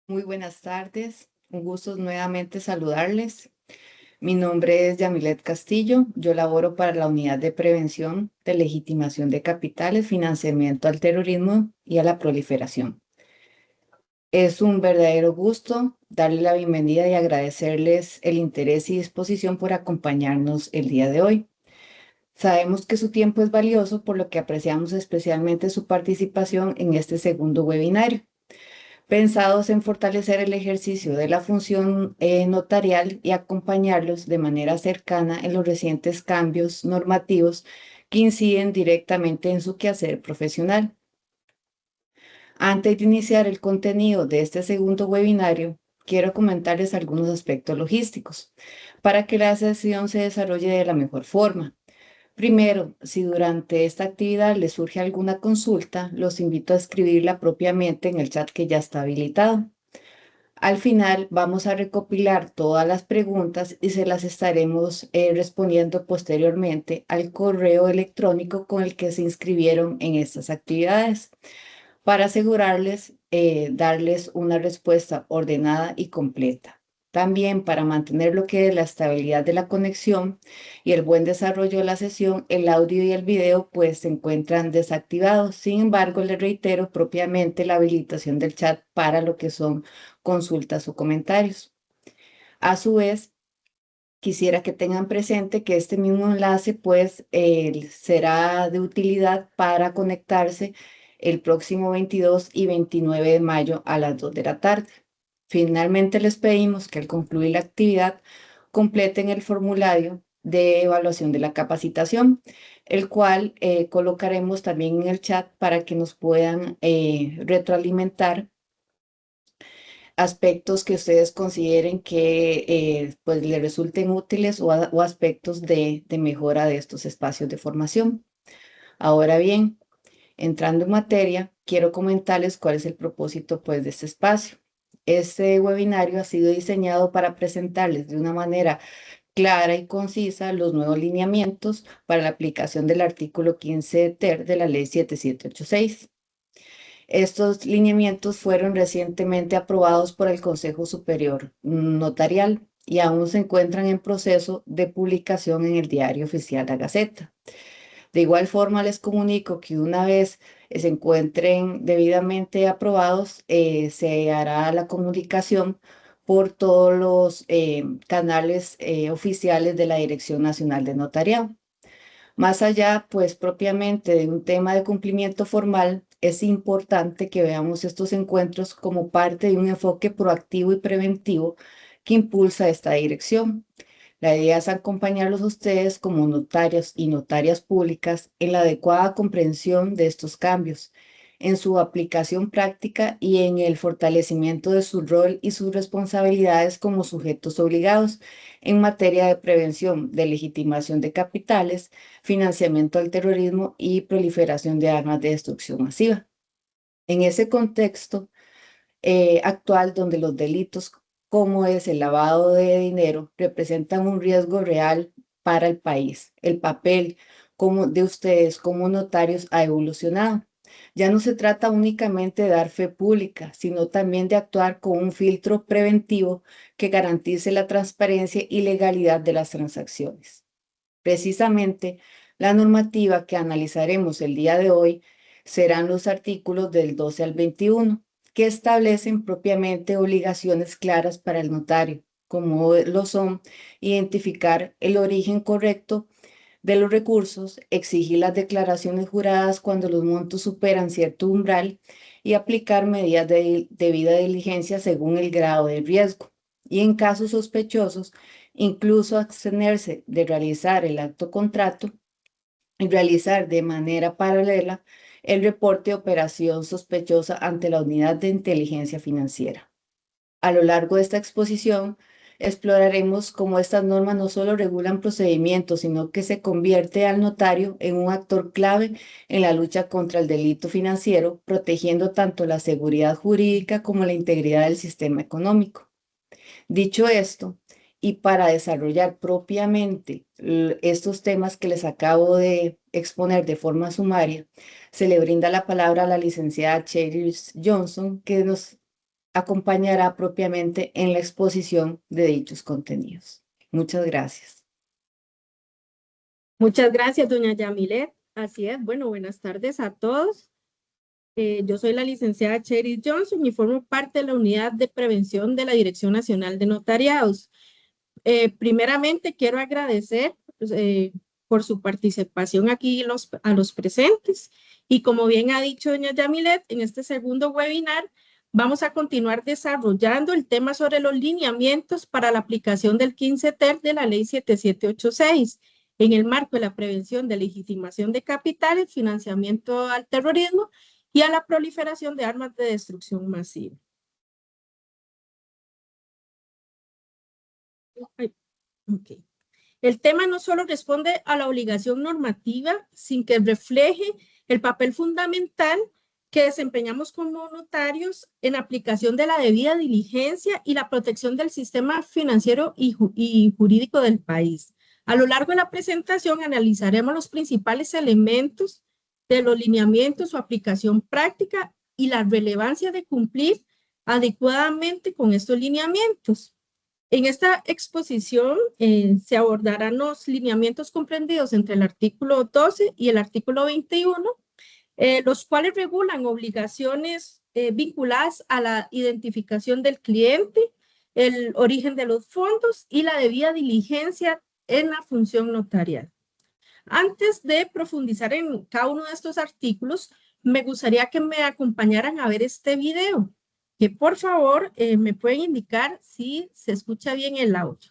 Muy buenas tardes, un gusto nuevamente saludarles. Mi nombre es Yamilet Castillo, yo laboro para la Unidad de Prevención de Legitimación de Capitales, Financiamiento al Terrorismo y a la Proliferación. Es un verdadero gusto darles la bienvenida y agradecerles el interés y disposición por acompañarnos el día de hoy. Sabemos que su tiempo es valioso, por lo que apreciamos especialmente su participación en este segundo webinario, pensados en fortalecer el ejercicio de la función notarial y acompañarlos de manera cercana en los recientes cambios normativos que inciden directamente en su quehacer profesional. Antes de iniciar el contenido de este segundo webinario, quiero comentarles algunos aspectos logísticos para que la sesión se desarrolle de la mejor forma. Primero, si durante esta actividad les surge alguna consulta, los invito a escribirla propiamente en el chat que ya está habilitado. Al final vamos a recopilar todas las preguntas y se las estaremos respondiendo posteriormente al correo electrónico con el que se inscribieron en estas actividades para asegurarles darles una respuesta ordenada y completa. También para mantener lo que es la estabilidad de la conexión y el buen desarrollo de la sesión, el audio y el video pues se encuentran desactivados. Sin embargo, les reitero propiamente la habilitación del chat para lo que son consultas o comentarios. A su vez, quisiera que tengan presente que este mismo enlace pues será de utilidad para conectarse el próximo 22 y 29 de mayo a las 2 de la tarde. Finalmente les pedimos que al concluir la actividad completen el formulario de evaluación de la capacitación, el cual colocaremos también en el chat para que nos puedan retroalimentar aspectos que ustedes consideren que pues les resulten útiles o aspectos de mejora de estos espacios de formación. Ahora bien, entrando en materia, quiero comentarles cuál es el propósito pues de este espacio. Este webinario ha sido diseñado para presentarles de una manera clara y concisa los nuevos lineamientos para la aplicación del artículo 15 ter de la Ley 7786. Estos lineamientos fueron recientemente aprobados por el Consejo Superior Notarial y aún se encuentran en proceso de publicación en el Diario Oficial La Gaceta. De igual forma, les comunico que una vez se encuentren debidamente aprobados, se hará la comunicación por todos los canales oficiales de la Dirección Nacional de Notariado. Más allá, pues propiamente de un tema de cumplimiento formal, es importante que veamos estos encuentros como parte de un enfoque proactivo y preventivo que impulsa esta dirección. La idea es acompañarlos a ustedes como notarios y notarias públicas en la adecuada comprensión de estos cambios, en su aplicación práctica y en el fortalecimiento de su rol y sus responsabilidades como sujetos obligados en materia de prevención, de legitimación de capitales, financiamiento al terrorismo y proliferación de armas de destrucción masiva. En ese contexto actual, donde los delitos como es el lavado de dinero representan un riesgo real para el país, el papel de ustedes como notarios ha evolucionado. Ya no se trata únicamente de dar fe pública, sino también de actuar con un filtro preventivo que garantice la transparencia y legalidad de las transacciones. Precisamente, la normativa que analizaremos el día de hoy serán los artículos del 12 al 21, que establecen propiamente obligaciones claras para el notario, como lo son identificar el origen correcto de los recursos, exigir las declaraciones juradas cuando los montos superan cierto umbral y aplicar medidas de debida diligencia según el grado de riesgo. Y en casos sospechosos, incluso abstenerse de realizar el acto contrato y realizar de manera paralela el reporte de operación sospechosa ante la unidad de inteligencia financiera. A lo largo de esta exposición, exploraremos cómo estas normas no solo regulan procedimientos, sino que se convierte al notario en un actor clave en la lucha contra el delito financiero, protegiendo tanto la seguridad jurídica como la integridad del sistema económico. Dicho esto, y para desarrollar propiamente estos temas que les acabo de exponer de forma sumaria, se le brinda la palabra a la licenciada Cheryl Johnson, que nos acompañará propiamente en la exposición de dichos contenidos. Muchas gracias. Muchas gracias, doña Yamilet. Así es. Bueno, buenas tardes a todos. Yo soy la licenciada Cheryl Johnson y formo parte de la Unidad de Prevención de la Dirección Nacional de Notariados. Primeramente, quiero agradecer por su participación aquí a los presentes. Y como bien ha dicho doña Yamilet, en este segundo webinar vamos a continuar desarrollando el tema sobre los lineamientos para la aplicación del 15 ter de la Ley 7786 en el marco de la prevención de legitimación de capitales, financiamiento al terrorismo y a la proliferación de armas de destrucción masiva. Ay, ok. El tema no solo responde a la obligación normativa, sin que refleje el papel fundamental que desempeñamos como notarios en aplicación de la debida diligencia y la protección del sistema financiero y jurídico del país. A lo largo de la presentación analizaremos los principales elementos de los lineamientos, su aplicación práctica y la relevancia de cumplir adecuadamente con estos lineamientos. En esta exposición se abordarán los lineamientos comprendidos entre el artículo 12 y el artículo 21, los cuales regulan obligaciones vinculadas a la identificación del cliente, el origen de los fondos y la debida diligencia en la función notarial. Antes de profundizar en cada uno de estos artículos, me gustaría que me acompañaran a ver este video, que por favor me pueden indicar si se escucha bien el audio.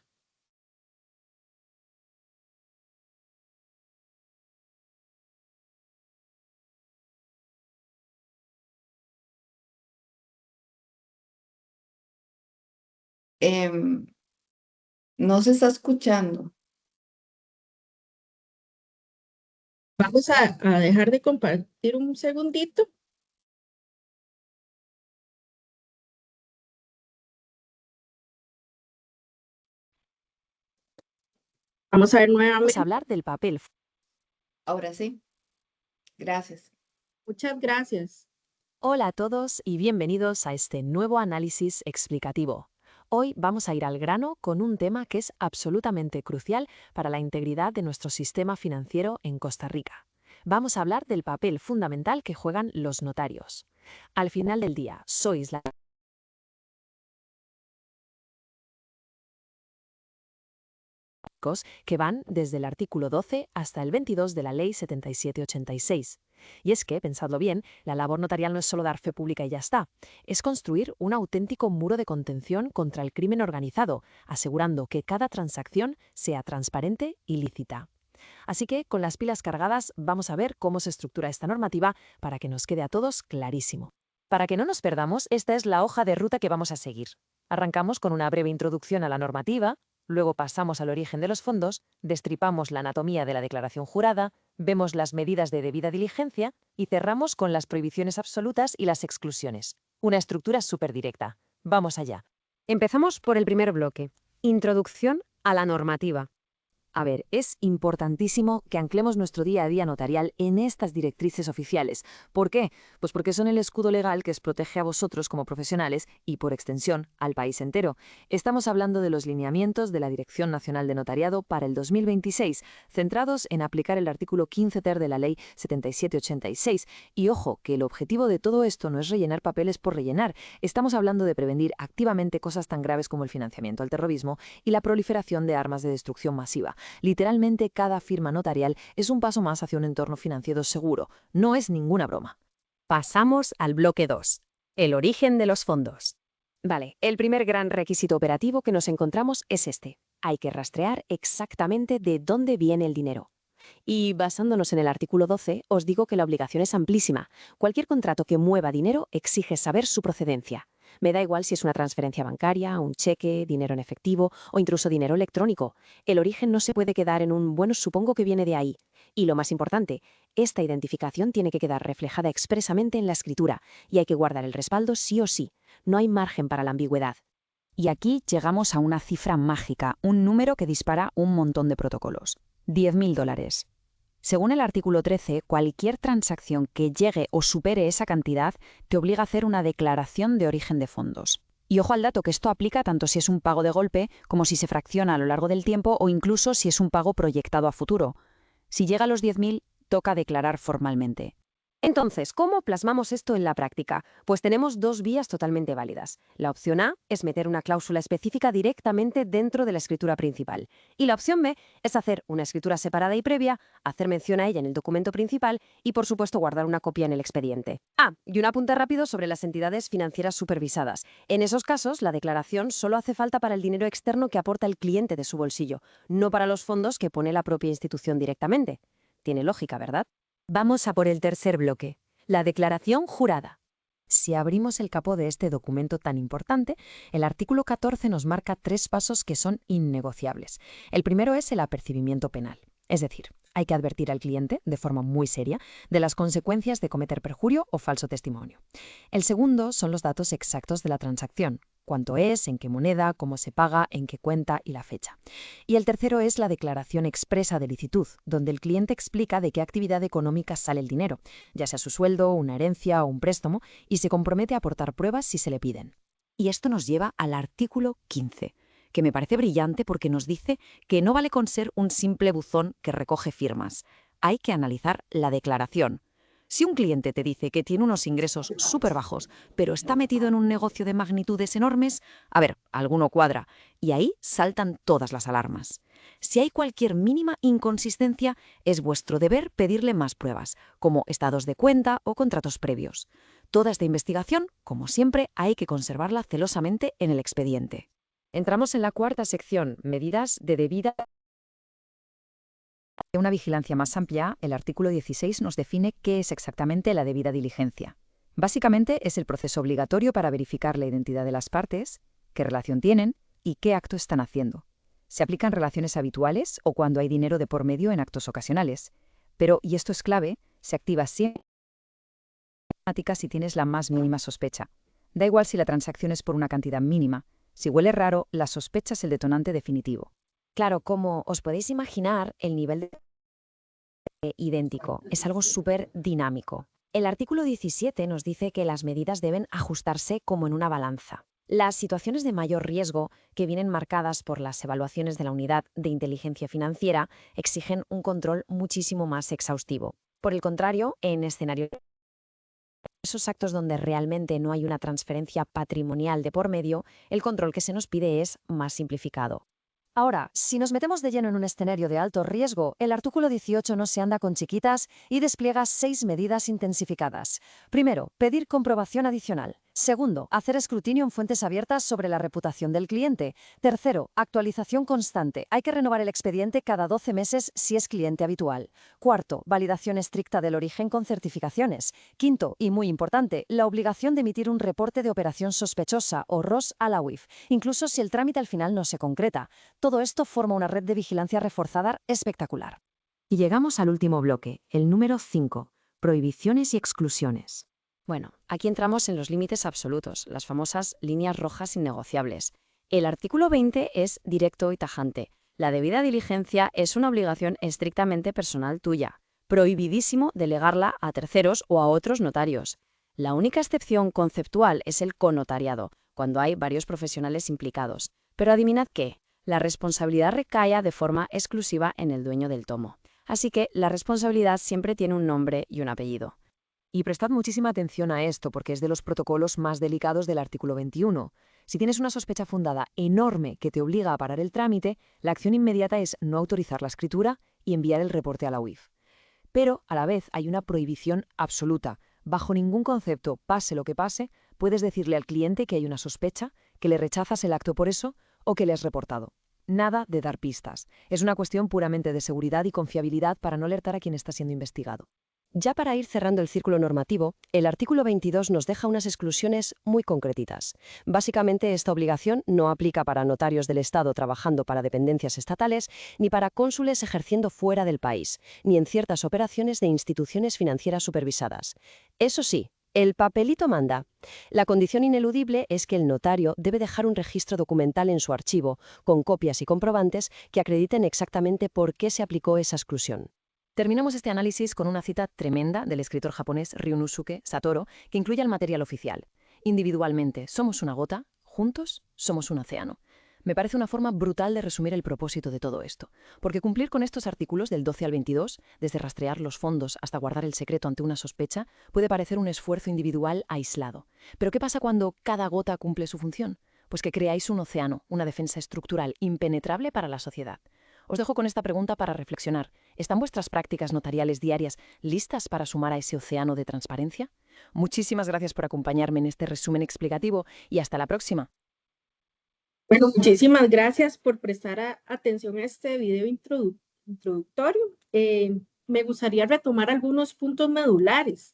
No se está escuchando. Vamos a dejar de compartir un segundito. Vamos a ver nuevamente. Vamos a hablar del papel. Ahora sí. Gracias. Muchas gracias. Hola a todos y bienvenidos a este nuevo análisis explicativo. Hoy vamos a ir al grano con un tema que es absolutamente crucial para la integridad de nuestro sistema financiero en Costa Rica. Vamos a hablar del papel fundamental que juegan los notarios. Al final del día, sois la que van desde el artículo 12 hasta el 22 de la Ley 7786. Y es que, pensadlo bien, la labor notarial no es solo dar fe pública y ya está, es construir un auténtico muro de contención contra el crimen organizado, asegurando que cada transacción sea transparente y lícita. Así que, con las pilas cargadas, vamos a ver cómo se estructura esta normativa para que nos quede a todos clarísimo. Para que no nos perdamos, esta es la hoja de ruta que vamos a seguir. Arrancamos con una breve introducción a la normativa, luego pasamos al origen de los fondos, destripamos la anatomía de la declaración jurada, vemos las medidas de debida diligencia y cerramos con las prohibiciones absolutas y las exclusiones. Una estructura súper directa. Vamos allá. Empezamos por el primer bloque, introducción a la normativa. A ver, es importantísimo que anclemos nuestro día a día notarial en estas directrices oficiales. ¿Por qué? Pues porque son el escudo legal que os protege a vosotros como profesionales y, por extensión, al país entero. Estamos hablando de los lineamientos de la Dirección Nacional de Notariado para el 2026, centrados en aplicar el artículo 15 ter de la Ley 7786. Y ojo, que el objetivo de todo esto no es rellenar papeles por rellenar. Estamos hablando de prevenir activamente cosas tan graves como el financiamiento al terrorismo y la proliferación de armas de destrucción masiva. Literalmente, cada firma notarial es un paso más hacia un entorno financiero seguro. No es ninguna broma. Pasamos al bloque 2, el origen de los fondos. Vale, el primer gran requisito operativo que nos encontramos es este. Hay que rastrear exactamente de dónde viene el dinero. Y basándonos en el artículo 12, os digo que la obligación es amplísima. Cualquier contrato que mueva dinero exige saber su procedencia. Me da igual si es una transferencia bancaria, un cheque, dinero en efectivo o incluso dinero electrónico. El origen no se puede quedar en un bueno, supongo que viene de ahí. Y lo más importante, esta identificación tiene que quedar reflejada expresamente en la escritura y hay que guardar el respaldo sí o sí. No hay margen para la ambigüedad. Y aquí llegamos a una cifra mágica, un número que dispara un montón de protocolos. $10.000. Según el artículo 13, cualquier transacción que llegue o supere esa cantidad te obliga a hacer una declaración de origen de fondos. Y ojo al dato que esto aplica tanto si es un pago de golpe como si se fracciona a lo largo del tiempo o incluso si es un pago proyectado a futuro. Si llega a los 10.000, toca declarar formalmente. Entonces, ¿cómo plasmamos esto en la práctica? Pues tenemos dos vías totalmente válidas. La opción A es meter una cláusula específica directamente dentro de la escritura principal. Y la opción B es hacer una escritura separada y previa, hacer mención a ella en el documento principal y, por supuesto, guardar una copia en el expediente. Y un apunte rápido sobre las entidades financieras supervisadas. En esos casos, la declaración solo hace falta para el dinero externo que aporta el cliente de su bolsillo, no para los fondos que pone la propia institución directamente. Tiene lógica, ¿verdad? Vamos a por el tercer bloque, la declaración jurada. Si abrimos el capó de este documento tan importante, el artículo 14 nos marca 3 pasos que son innegociables. El primero es el apercibimiento penal. Es decir, hay que advertir al cliente, de forma muy seria, de las consecuencias de cometer perjurio o falso testimonio. El segundo son los datos exactos de la transacción. Cuánto es, en qué moneda, cómo se paga, en qué cuenta y la fecha. Y el tercero es la declaración expresa de licitud, donde el cliente explica de qué actividad económica sale el dinero, ya sea su sueldo, una herencia o un préstamo, y se compromete a aportar pruebas si se le piden. Y esto nos lleva al artículo 15, que me parece brillante porque nos dice que no vale con ser un simple buzón que recoge firmas. Hay que analizar la declaración. Si un cliente te dice que tiene unos ingresos súper bajos, pero está metido en un negocio de magnitudes enormes, a ver, alguno cuadra, y ahí saltan todas las alarmas. Si hay cualquier mínima inconsistencia, es vuestro deber pedirle más pruebas, como estados de cuenta o contratos previos. Toda esta investigación, como siempre, hay que conservarla celosamente en el expediente. Entramos en la cuarta sección, medidas de debida. De una vigilancia más amplia, el artículo 16 nos define qué es exactamente la debida diligencia. Básicamente es el proceso obligatorio para verificar la identidad de las partes, qué relación tienen y qué acto están haciendo. Se aplica en relaciones habituales o cuando hay dinero de por medio en actos ocasionales. Pero, y esto es clave, se activa siempre si tienes la más mínima sospecha. Da igual si la transacción es por una cantidad mínima. Si huele raro, la sospecha es el detonante definitivo. Claro, como os podéis imaginar, el nivel de idéntico es algo súper dinámico. El artículo 17 nos dice que las medidas deben ajustarse como en una balanza. Las situaciones de mayor riesgo, que vienen marcadas por las evaluaciones de la Unidad de Inteligencia Financiera, exigen un control muchísimo más exhaustivo. Por el contrario, en escenarios esos actos donde realmente no hay una transferencia patrimonial de por medio, el control que se nos pide es más simplificado. Ahora, si nos metemos de lleno en un escenario de alto riesgo, el artículo 18 no se anda con chiquitas y despliega 6 medidas intensificadas. Primero, pedir comprobación adicional. Segundo, hacer escrutinio en fuentes abiertas sobre la reputación del cliente. Tercero, actualización constante. Hay que renovar el expediente cada 12 meses si es cliente habitual. Cuarto, validación estricta del origen con certificaciones. Quinto, y muy importante, la obligación de emitir un reporte de operación sospechosa o ROS a la UIF, incluso si el trámite al final no se concreta. Todo esto forma una red de vigilancia reforzada espectacular. Y llegamos al último bloque, el número 5, prohibiciones y exclusiones. Bueno, aquí entramos en los límites absolutos, las famosas líneas rojas innegociables. El artículo 20 es directo y tajante. La debida diligencia es una obligación estrictamente personal tuya. Prohibidísimo delegarla a terceros o a otros notarios. La única excepción conceptual es el conotariado, cuando hay varios profesionales implicados. Pero adivinad qué, la responsabilidad recae de forma exclusiva en el dueño del tomo. Así que la responsabilidad siempre tiene un nombre y un apellido. Y prestad muchísima atención a esto porque es de los protocolos más delicados del artículo 21. Si tienes una sospecha fundada enorme que te obliga a parar el trámite, la acción inmediata es no autorizar la escritura y enviar el reporte a la UIF. Pero, a la vez, hay una prohibición absoluta. Bajo ningún concepto, pase lo que pase, puedes decirle al cliente que hay una sospecha, que le rechazas el acto por eso o que le has reportado. Nada de dar pistas. Es una cuestión puramente de seguridad y confiabilidad para no alertar a quien está siendo investigado. Ya para ir cerrando el círculo normativo, el artículo 22 nos deja unas exclusiones muy concretitas. Básicamente, esta obligación no aplica para notarios del Estado trabajando para dependencias estatales, ni para cónsules ejerciendo fuera del país, ni en ciertas operaciones de instituciones financieras supervisadas. Eso sí, el papelito manda. La condición ineludible es que el notario debe dejar un registro documental en su archivo, con copias y comprobantes que acrediten exactamente por qué se aplicó esa exclusión. Terminamos este análisis con una cita tremenda del escritor japonés Ryunosuke Satoru, que incluye el material oficial. Individualmente somos una gota, juntos somos un océano. Me parece una forma brutal de resumir el propósito de todo esto, porque cumplir con estos artículos del 12 al 22, desde rastrear los fondos hasta guardar el secreto ante una sospecha, puede parecer un esfuerzo individual aislado. Pero ¿qué pasa cuando cada gota cumple su función? Pues que creáis un océano, una defensa estructural impenetrable para la sociedad. Os dejo con esta pregunta para reflexionar. ¿Están vuestras prácticas notariales diarias listas para sumar a ese océano de transparencia? Muchísimas gracias por acompañarme en este resumen explicativo y hasta la próxima. Bueno, muchísimas gracias por prestar atención a este video introductorio. Me gustaría retomar algunos puntos medulares,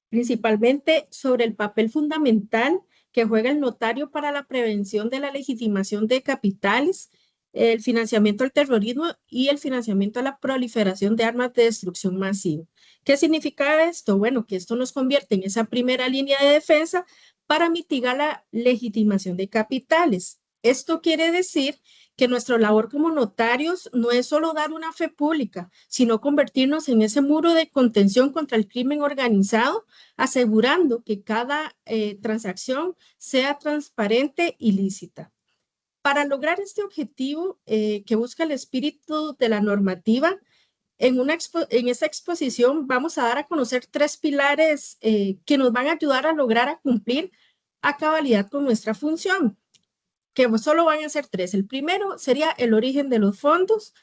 principalmente sobre el papel fundamental que juega el notario para la prevención de la legitimación de capitales, el financiamiento del terrorismo y el financiamiento a la proliferación de armas de destrucción masiva. ¿Qué significa esto? Bueno, que esto nos convierte en esa primera línea de defensa para mitigar la legitimación de capitales. Esto quiere decir que nuestra labor como notarios no es solo dar una fe pública, sino convertirnos en ese muro de contención contra el crimen organizado, asegurando que cada transacción sea transparente y lícita. Para lograr este objetivo que busca el espíritu de la normativa, en esta exposición vamos a dar a conocer 3 pilares que nos van a ayudar a lograr a cumplir a cabalidad con nuestra función, que solo van a ser 3. El primero sería el origen de los fondos,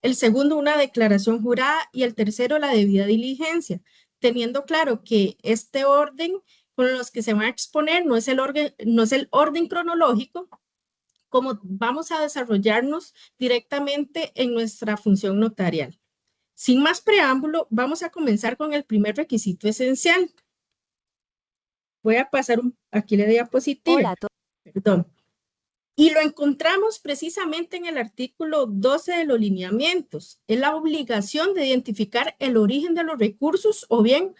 el segundo una declaración jurada y el tercero la debida diligencia, teniendo claro que este orden con los que se van a exponer no es el orden cronológico, como vamos a desarrollarnos directamente en nuestra función notarial. Sin más preámbulo, vamos a comenzar con el primer requisito esencial. Voy a pasar aquí la diapositiva. Hola a todos. Perdón. Y lo encontramos precisamente en el artículo 12 de los lineamientos. Es la obligación de identificar el origen de los recursos o bien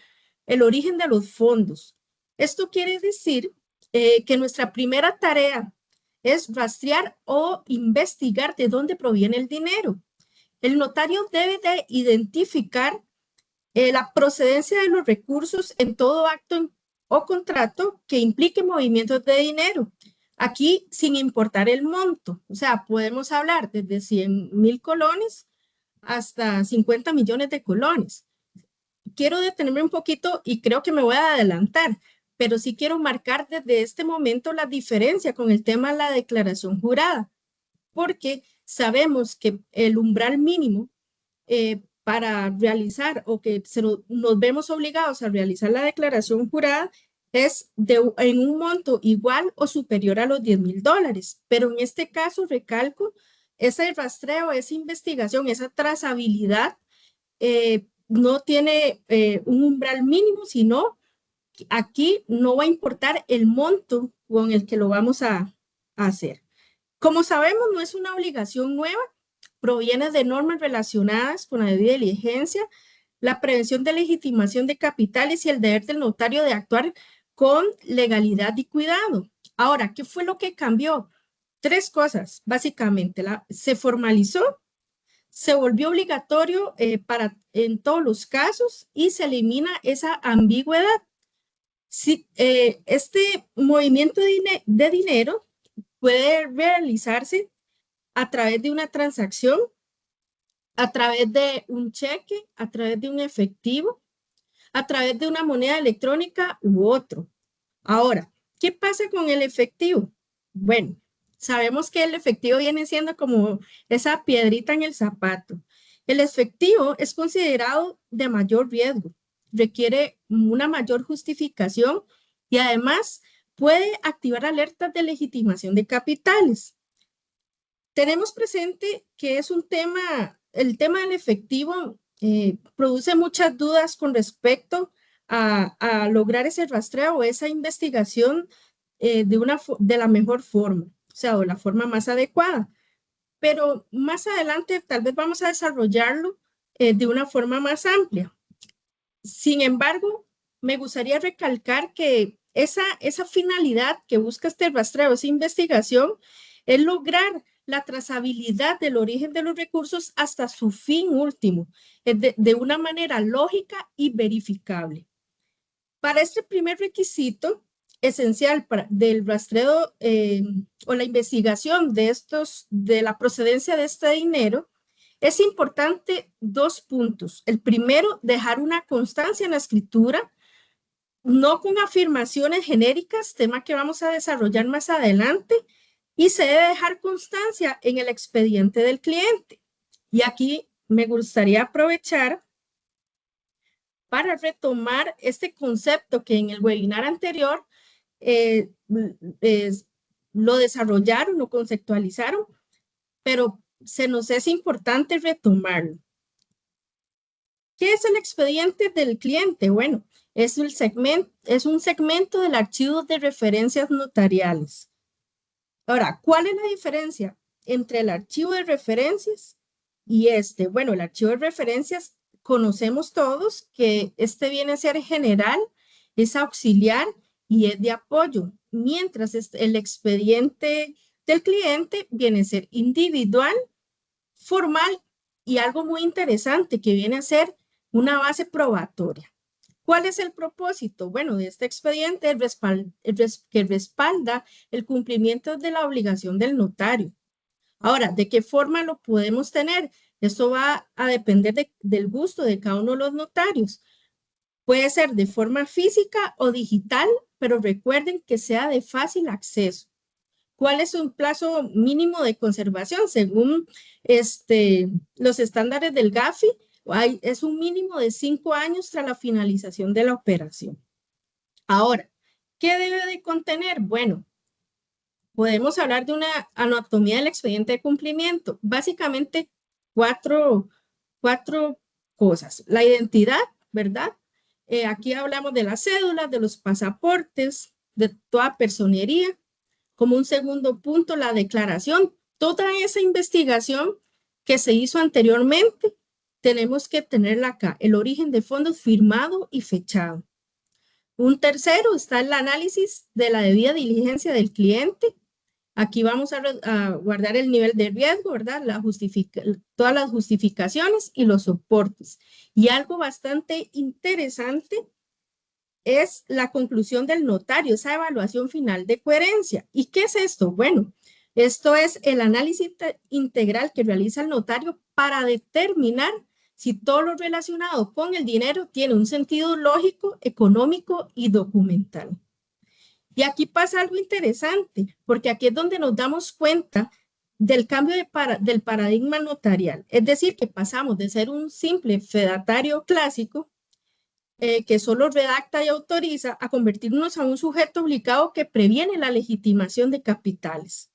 el origen de los fondos. Esto quiere decir que nuestra primera tarea es rastrear o investigar de dónde proviene el dinero. El notario debe de identificar la procedencia de los recursos en todo acto o contrato que implique movimientos de dinero. Aquí, sin importar el monto, o sea, podemos hablar desde 100,000 colones hasta 50 millones de colones. Quiero detenerme un poquito y creo que me voy a adelantar, pero sí quiero marcar desde este momento la diferencia con el tema de la declaración jurada, porque sabemos que el umbral mínimo para realizar o que nos vemos obligados a realizar la declaración jurada es en un monto igual o superior a los $10,000. Pero en este caso, recalco, ese rastreo, esa investigación, esa trazabilidad no tiene un umbral mínimo, sino aquí no va a importar el monto con el que lo vamos a hacer. Como sabemos, no es una obligación nueva, proviene de normas relacionadas con la debida diligencia, la prevención de legitimación de capitales y el deber del notario de actuar con legalidad y cuidado. Ahora, ¿qué fue lo que cambió? 3 cosas, básicamente. Se formalizó, se volvió obligatorio en todos los casos y se elimina esa ambigüedad. Si, este movimiento de dinero puede realizarse a través de una transacción, a través de un cheque, a través de un efectivo, a través de una moneda electrónica u otro. Ahora, ¿qué pasa con el efectivo? Bueno, sabemos que el efectivo viene siendo como esa piedrita en el zapato. El efectivo es considerado de mayor riesgo, requiere una mayor justificación y además puede activar alertas de legitimación de capitales. Tenemos presente que es un tema, el tema del efectivo produce muchas dudas con respecto a lograr ese rastreo o esa investigación de la mejor forma, o sea, de la forma más adecuada. Pero más adelante tal vez vamos a desarrollarlo de una forma más amplia. Sin embargo, me gustaría recalcar que esa finalidad que busca este rastreo, esa investigación, es lograr la trazabilidad del origen de los recursos hasta su fin último, de una manera lógica y verificable. Para este primer requisito esencial del rastreo o la investigación de la procedencia de este dinero, es importante 2 puntos. El primero, dejar una constancia en la escritura, no con afirmaciones genéricas, tema que vamos a desarrollar más adelante, y se debe dejar constancia en el expediente del cliente. Y aquí me gustaría aprovechar para retomar este concepto que en el webinar anterior lo desarrollaron, lo conceptualizaron, pero se nos es importante retomarlo. ¿Qué es el expediente del cliente? Bueno, es un segmento del archivo de referencias notariales. Ahora, ¿cuál es la diferencia entre el archivo de referencias y este? Bueno, el archivo de referencias conocemos todos que este viene a ser general, es auxiliar y es de apoyo, mientras el expediente del cliente viene a ser individual, formal y algo muy interesante que viene a ser una base probatoria. ¿Cuál es el propósito? Bueno, de este expediente que respalda el cumplimiento de la obligación del notario. Ahora, ¿de qué forma lo podemos tener? Esto va a depender del gusto de cada uno de los notarios. Puede ser de forma física o digital, pero recuerden que sea de fácil acceso. ¿Cuál es un plazo mínimo de conservación? Según los estándares del GAFI, es un mínimo de 5 años tras la finalización de la operación. Ahora, ¿qué debe de contener? Bueno, podemos hablar de una anatomía del expediente de cumplimiento. Básicamente, cuatro cosas. La identidad, ¿verdad? Aquí hablamos de las cédulas, de los pasaportes, de toda personería. Como un segundo punto, la declaración. Toda esa investigación que se hizo anteriormente, tenemos que tenerla acá. El origen de fondos firmado y fechado. Un tercero está el análisis de la debida diligencia del cliente. Aquí vamos a guardar el nivel de riesgo, ¿verdad? Todas las justificaciones y los soportes. Y algo bastante interesante es la conclusión del notario, esa evaluación final de coherencia. ¿Y qué es esto? Bueno, esto es el análisis integral que realiza el notario para determinar si todo lo relacionado con el dinero tiene un sentido lógico, económico y documental. Y aquí pasa algo interesante, porque aquí es donde nos damos cuenta del cambio del paradigma notarial. Es decir, que pasamos de ser un simple fedatario clásico que solo redacta y autoriza, a convertirnos a un sujeto obligado que previene la legitimación de capitales.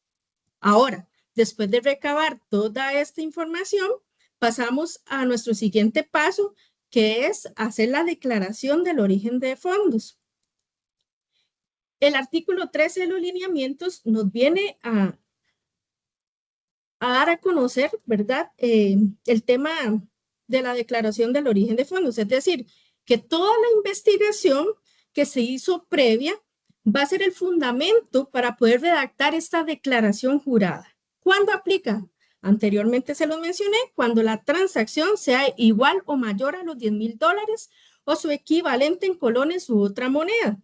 Ahora, después de recabar toda esta información, pasamos a nuestro siguiente paso, que es hacer la declaración del origen de fondos. El artículo 13 de los lineamientos nos viene a dar a conocer, ¿verdad? El tema de la declaración del origen de fondos, es decir, que toda la investigación que se hizo previa va a ser el fundamento para poder redactar esta declaración jurada. ¿Cuándo aplica? Anteriormente se lo mencioné, cuando la transacción sea igual o mayor a los $10,000 o su equivalente en colones u otra moneda.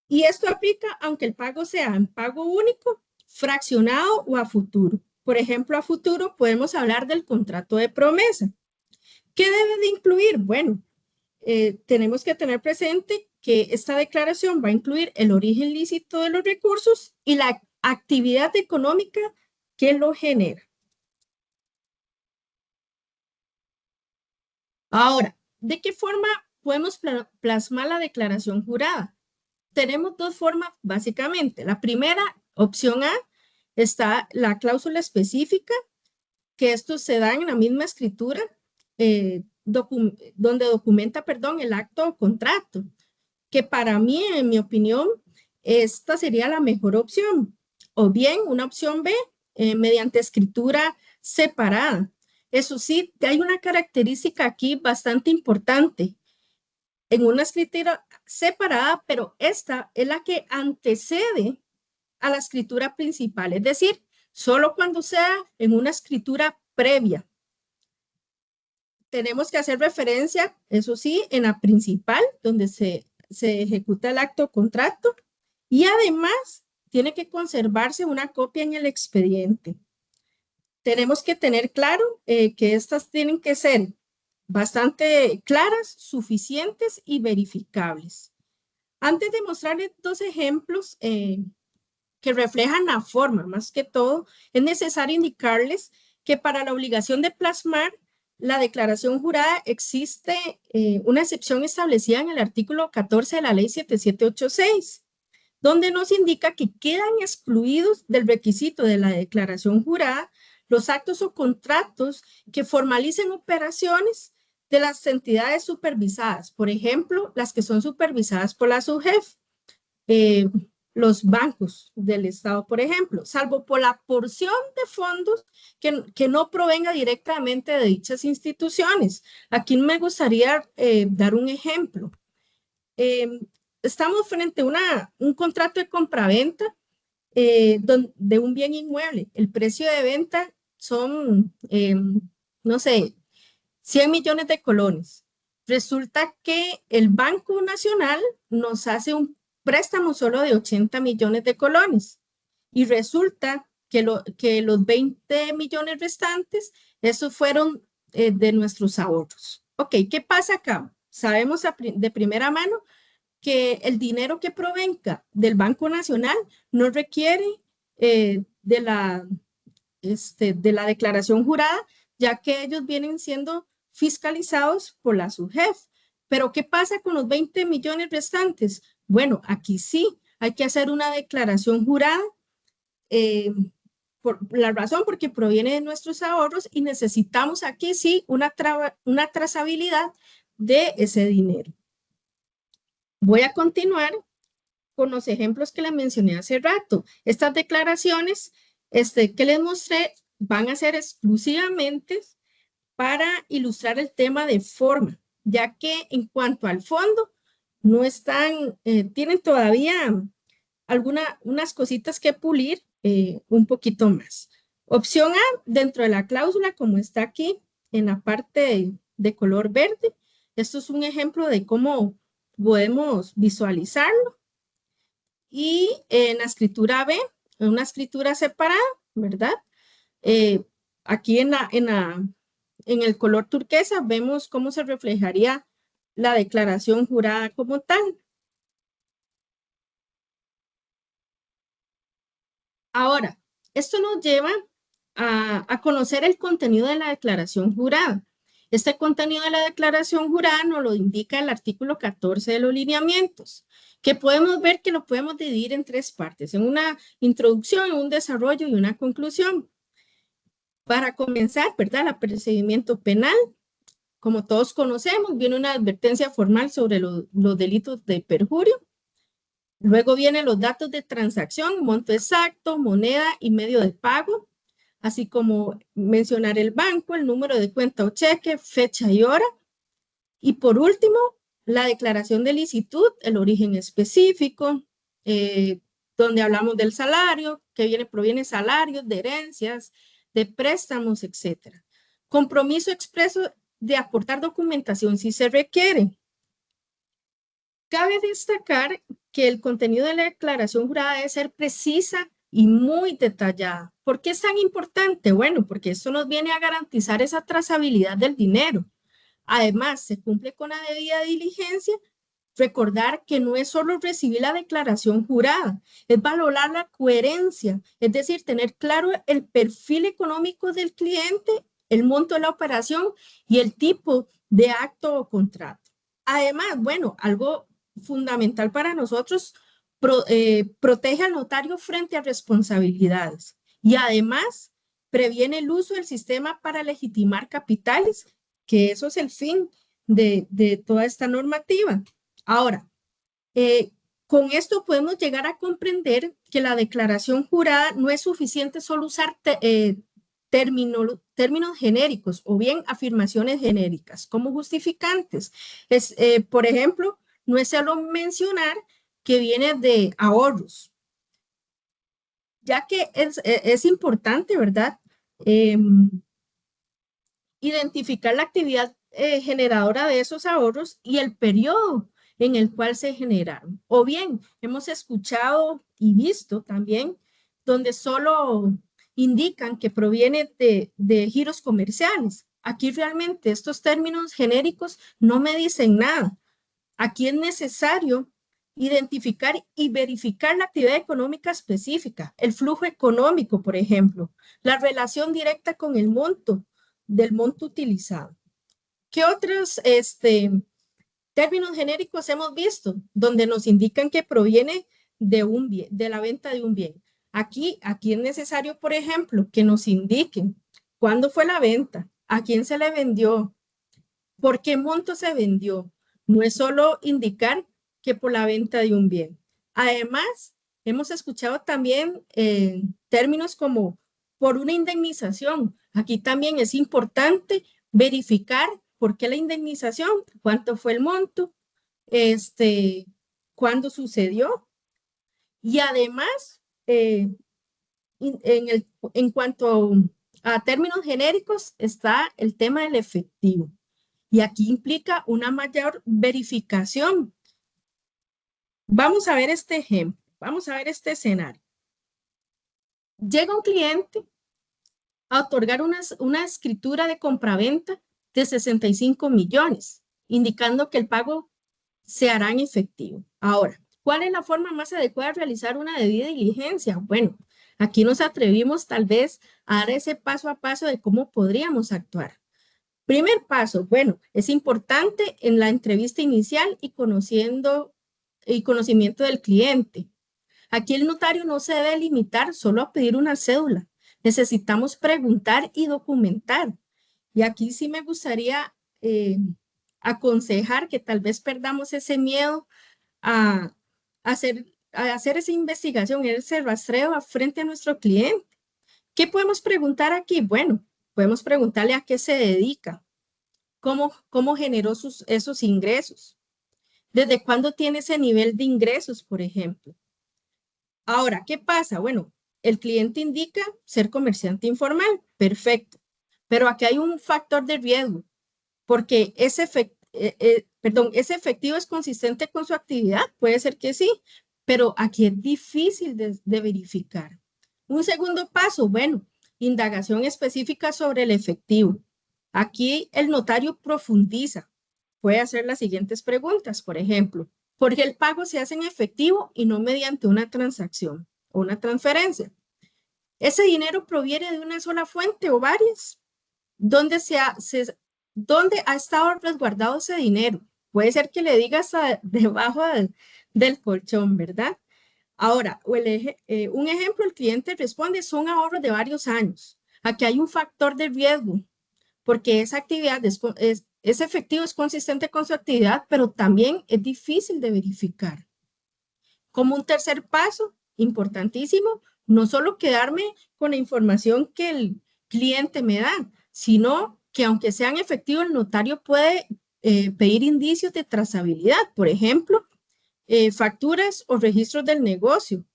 Y esto aplica aunque el pago sea en pago único, fraccionado o a futuro. Por ejemplo, a futuro podemos hablar del contrato de promesa. ¿Qué debe de incluir? Bueno, tenemos que tener presente que esta declaración va a incluir el origen lícito de los recursos y la actividad económica que lo genera. Ahora, ¿de qué forma podemos plasmar la declaración jurada? Tenemos 2 formas básicamente. La primera, opción A, está la cláusula específica, que esto se da en la misma escritura, donde documenta, el acto o contrato, que para mí, en mi opinión, esta sería la mejor opción. O bien, una opción B, mediante escritura separada. Eso sí, hay una característica aquí bastante importante. En una escritura separada, pero esta es la que antecede a la escritura principal. Es decir, solo cuando sea en una escritura previa. Tenemos que hacer referencia, eso sí, en la principal, donde se ejecuta el acto o contrato, y además tiene que conservarse una copia en el expediente. Tenemos que tener claro que estas tienen que ser bastante claras, suficientes y verificables. Antes de mostrarles dos ejemplos que reflejan la forma, más que todo, es necesario indicarles que para la obligación de plasmar la declaración jurada existe una excepción establecida en el artículo 14 de la ley 7786, donde nos indica que quedan excluidos del requisito de la declaración jurada los actos o contratos que formalicen operaciones de las entidades supervisadas, por ejemplo, las que son supervisadas por la SUGEF, los bancos del Estado, por ejemplo, salvo por la porción de fondos que no provenga directamente de dichas instituciones. Aquí me gustaría dar un ejemplo. Estamos frente a un contrato de compraventa de un bien inmueble. El precio de venta son, no sé, 100 millones de colones. Resulta que el Banco Nacional nos hace un préstamo solo de 80 millones de colones y resulta que los 20 millones restantes, esos fueron de nuestros ahorros. Ok, ¿qué pasa acá? Sabemos de primera mano que el dinero que provenga del Banco Nacional no requiere de la declaración jurada, ya que ellos vienen siendo fiscalizados por la SUGEF. Pero ¿qué pasa con los 20 millones restantes? Bueno, aquí sí hay que hacer una declaración jurada por la razón porque proviene de nuestros ahorros y necesitamos aquí sí una trazabilidad de ese dinero. Voy a continuar con los ejemplos que les mencioné hace rato. Estas declaraciones que les mostré van a ser exclusivamente para ilustrar el tema de forma, ya que en cuanto al fondo, no están, tienen todavía unas cositas que pulir un poquito más. Opción A, dentro de la cláusula, como está aquí en la parte de color verde, esto es un ejemplo de cómo podemos visualizarlo. Y en la escritura B, en una escritura separada, ¿verdad? Aquí en el color turquesa vemos cómo se reflejaría la declaración jurada como tal. Ahora, esto nos lleva a conocer el contenido de la declaración jurada. Este contenido de la declaración jurada nos lo indica el artículo 14 de los lineamientos, que podemos ver que lo podemos dividir en tres partes, en una introducción, un desarrollo y una conclusión. Para comenzar, ¿verdad? El procedimiento penal, como todos conocemos, viene una advertencia formal sobre los delitos de perjurio. Luego vienen los datos de transacción, monto exacto, moneda y medio de pago, así como mencionar el banco, el número de cuenta o cheque, fecha y hora. Y por último, la declaración de licitud, el origen específico, donde hablamos del salario, que proviene salarios, de herencias, de préstamos, etc. Compromiso expreso de aportar documentación si se requiere. Cabe destacar que el contenido de la declaración jurada debe ser precisa y muy detallada. ¿Por qué es tan importante? Bueno, porque esto nos viene a garantizar esa trazabilidad del dinero. Además, se cumple con la debida diligencia. Recordar que no es solo recibir la declaración jurada, es valorar la coherencia, es decir, tener claro el perfil económico del cliente, el monto de la operación y el tipo de acto o contrato. Además, bueno, algo fundamental para nosotros, protege al notario frente a responsabilidades y además previene el uso del sistema para legitimar capitales, que eso es el fin de toda esta normativa. Ahora, con esto podemos llegar a comprender que la declaración jurada no es suficiente solo usar términos genéricos o bien afirmaciones genéricas como justificantes. Por ejemplo, no es solo mencionar que viene de ahorros. ya que es importante, ¿verdad? Identificar la actividad generadora de esos ahorros y el periodo en el cual se generaron. O bien, hemos escuchado y visto también donde solo indican que proviene de giros comerciales. Aquí realmente estos términos genéricos no me dicen nada. Aquí es necesario identificar y verificar la actividad económica específica, el flujo económico, por ejemplo, la relación directa con el monto del monto utilizado. ¿Qué otros términos genéricos hemos visto donde nos indican que proviene de un bien, de la venta de un bien? Aquí es necesario, por ejemplo, que nos indiquen cuándo fue la venta, a quién se le vendió, por qué monto se vendió. No es solo indicar que por la venta de un bien. Además, hemos escuchado también términos como por una indemnización. Aquí también es importante verificar por qué la indemnización, cuánto fue el monto, cuándo sucedió. Y además, en cuanto a términos genéricos, está el tema del efectivo. Y aquí implica una mayor verificación. Vamos a ver este ejemplo, vamos a ver este escenario. Llega un cliente a otorgar una escritura de compraventa de 65 millones, indicando que el pago se hará en efectivo. Ahora, ¿cuál es la forma más adecuada de realizar una debida diligencia? Bueno, aquí nos atrevimos tal vez a dar ese paso a paso de cómo podríamos actuar. Primer paso, bueno, es importante en la entrevista inicial y conocimiento del cliente. Aquí el notario no se debe limitar solo a pedir una cédula. Necesitamos preguntar y documentar. Y aquí sí me gustaría aconsejar que tal vez perdamos ese miedo a hacer esa investigación, ese rastreo frente a nuestro cliente. ¿Qué podemos preguntar aquí? Bueno, podemos preguntarle a qué se dedica. ¿Cómo generó esos ingresos? ¿Desde cuándo tiene ese nivel de ingresos, por ejemplo? Ahora, ¿qué pasa? Bueno, el cliente indica ser comerciante informal, perfecto, pero aquí hay un factor de riesgo, porque ese efectivo es consistente con su actividad, puede ser que sí, pero aquí es difícil de verificar. Un segundo paso, bueno, indagación específica sobre el efectivo. Aquí el notario profundiza. Puede hacer las siguientes preguntas, por ejemplo, ¿por qué el pago se hace en efectivo y no mediante una transacción o una transferencia? ¿Ese dinero proviene de una sola fuente o varias? ¿Dónde ha estado resguardado ese dinero? Puede ser que le digas debajo del colchón, ¿verdad? Ahora, un ejemplo, el cliente responde, son ahorros de varios años. Aquí hay un factor de riesgo, porque esa actividad es efectivo, es consistente con su actividad, pero también es difícil de verificar. Como un tercer paso, importantísimo, no solo quedarme con la información que el cliente me da, sino que aunque sean efectivos, el notario puede pedir indicios de trazabilidad, por ejemplo, facturas o registros del negocio,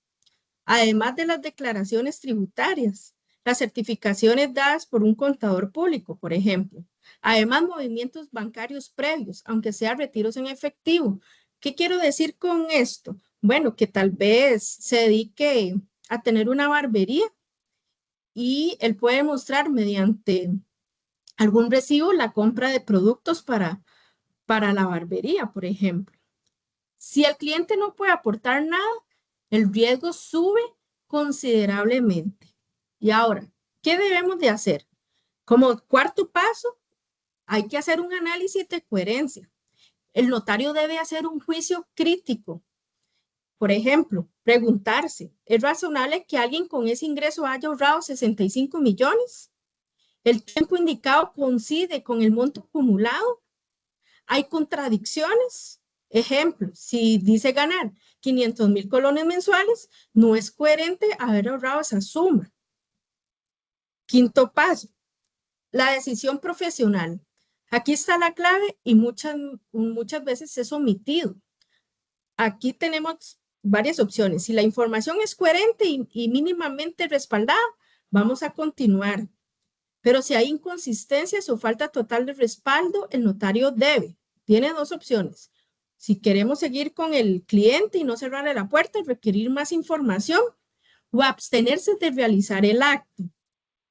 además de las declaraciones tributarias, las certificaciones dadas por un contador público, por ejemplo. Además, movimientos bancarios previos, aunque sea retiros en efectivo. ¿Qué quiero decir con esto? Bueno, que tal vez se dedique a tener una barbería y él puede mostrar mediante algún recibo la compra de productos para la barbería, por ejemplo. Si el cliente no puede aportar nada, el riesgo sube considerablemente. Y ahora, ¿qué debemos de hacer? Como cuarto paso, hay que hacer un análisis de coherencia. El notario debe hacer un juicio crítico. Por ejemplo, preguntarse, ¿es razonable que alguien con ese ingreso haya ahorrado 65 millones? ¿El tiempo indicado coincide con el monto acumulado? ¿Hay contradicciones? Ejemplo, si dice ganar 500,000 colones mensuales, no es coherente haber ahorrado esa suma. Quinto paso, la decisión profesional. Aquí está la clave y muchas veces es omitido. Aquí tenemos varias opciones. Si la información es coherente y mínimamente respaldada, vamos a continuar. Pero si hay inconsistencias o falta total de respaldo, el notario debe. Tiene dos opciones. Si queremos seguir con el cliente y no cerrarle la puerta, requerir más información o abstenerse de realizar el acto.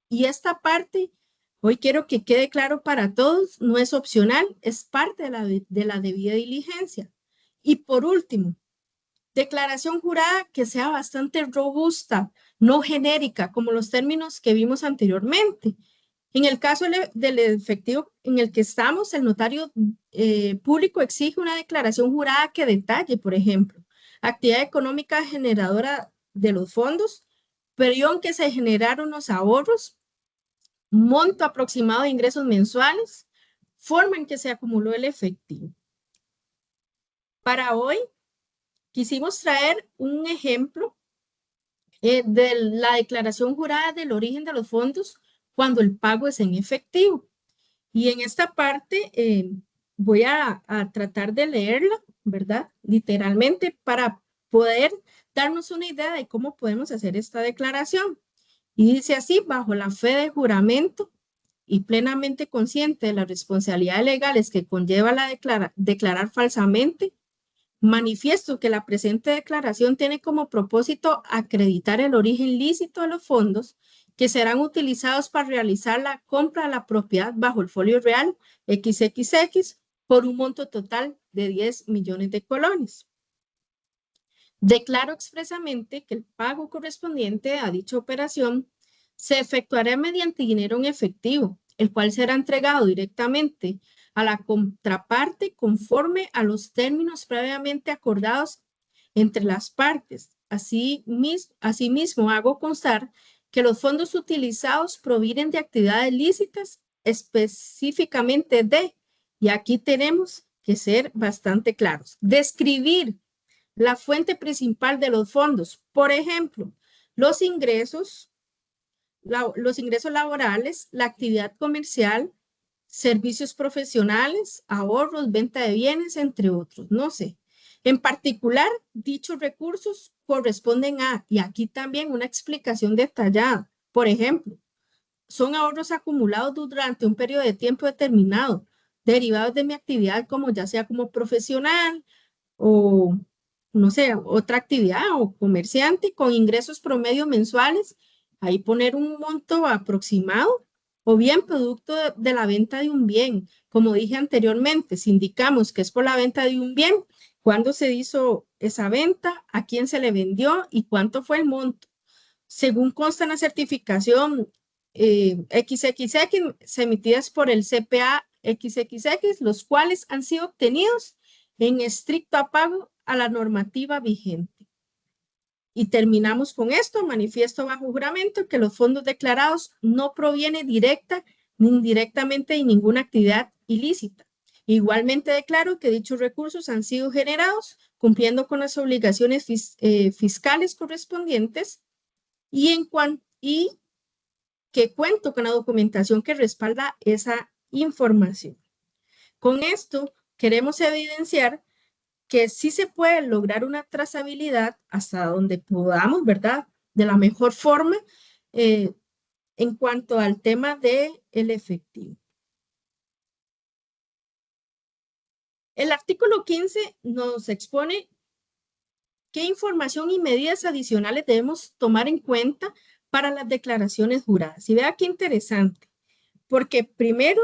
Y esta parte, hoy quiero que quede claro para todos, no es opcional, es parte de la debida diligencia. Y por último, declaración jurada que sea bastante robusta, no genérica, como los términos que vimos anteriormente. En el caso del efectivo en el que estamos, el notario público exige una declaración jurada que detalle, por ejemplo, actividad económica generadora de los fondos, periodo en que se generaron los ahorros, monto aproximado de ingresos mensuales, forma en que se acumuló el efectivo. Para hoy, quisimos traer un ejemplo de la declaración jurada del origen de los fondos cuando el pago es en efectivo. Y en esta parte voy a tratar de leerla, ¿verdad? Literalmente para poder darnos una idea de cómo podemos hacer esta declaración. Y dice así, bajo la fe de juramento y plenamente consciente de las responsabilidades legales que conlleva la declarar falsamente, manifiesto que la presente declaración tiene como propósito acreditar el origen lícito de los fondos que serán utilizados para realizar la compra de la propiedad bajo el folio real XXX por un monto total de 10 millones de colones. Declaro expresamente que el pago correspondiente a dicha operación se efectuará mediante dinero en efectivo, el cual será entregado directamente a la contraparte conforme a los términos previamente acordados entre las partes. Asimismo, hago constar que los fondos utilizados provienen de actividades lícitas, específicamente de, y aquí tenemos que ser bastante claros, describir la fuente principal de los fondos. Por ejemplo, los ingresos laborales, la actividad comercial, servicios profesionales, ahorros, venta de bienes, entre otros. No sé. En particular, dichos recursos corresponden a, y aquí también una explicación detallada. Por ejemplo, son ahorros acumulados durante un periodo de tiempo determinado, derivados de mi actividad como ya sea como profesional o no sé, otra actividad o comerciante con ingresos promedio mensuales, ahí poner un monto aproximado o bien producto de la venta de un bien. Como dije anteriormente, si indicamos que es por la venta de un bien, cuándo se hizo esa venta, a quién se le vendió y cuánto fue el monto. Según consta en la certificación XXX, emitidas por el CPA XXX, los cuales han sido obtenidos en estricto apago a la normativa vigente. Y terminamos con esto, manifiesto bajo juramento que los fondos declarados no provienen directa ni indirectamente de ninguna actividad ilícita. Igualmente declaro que dichos recursos han sido generados cumpliendo con las obligaciones fiscales correspondientes y que cuento con la documentación que respalda esa información. Con esto queremos evidenciar que sí se puede lograr una trazabilidad hasta donde podamos, ¿verdad? De la mejor forma en cuanto al tema del efectivo. El artículo 15 nos expone qué información y medidas adicionales debemos tomar en cuenta para las declaraciones juradas. Y vea qué interesante, porque primero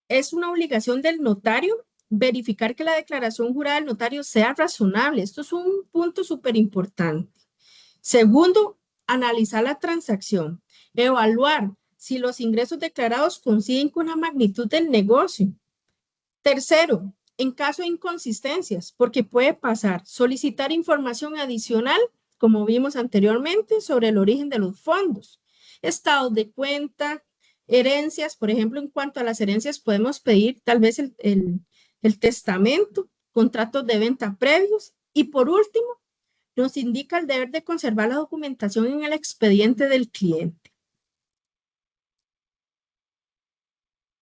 es una obligación del notario verificar que la declaración jurada del notario sea razonable. Esto es un punto súper importante. Segundo, analizar la transacción, evaluar si los ingresos declarados coinciden con la magnitud del negocio. Tercero, en caso de inconsistencias, porque puede pasar, solicitar información adicional, como vimos anteriormente, sobre el origen de los fondos, estados de cuenta, herencias, por ejemplo, en cuanto a las herencias podemos pedir tal vez el testamento, contratos de venta previos y por último, nos indica el deber de conservar la documentación en el expediente del cliente.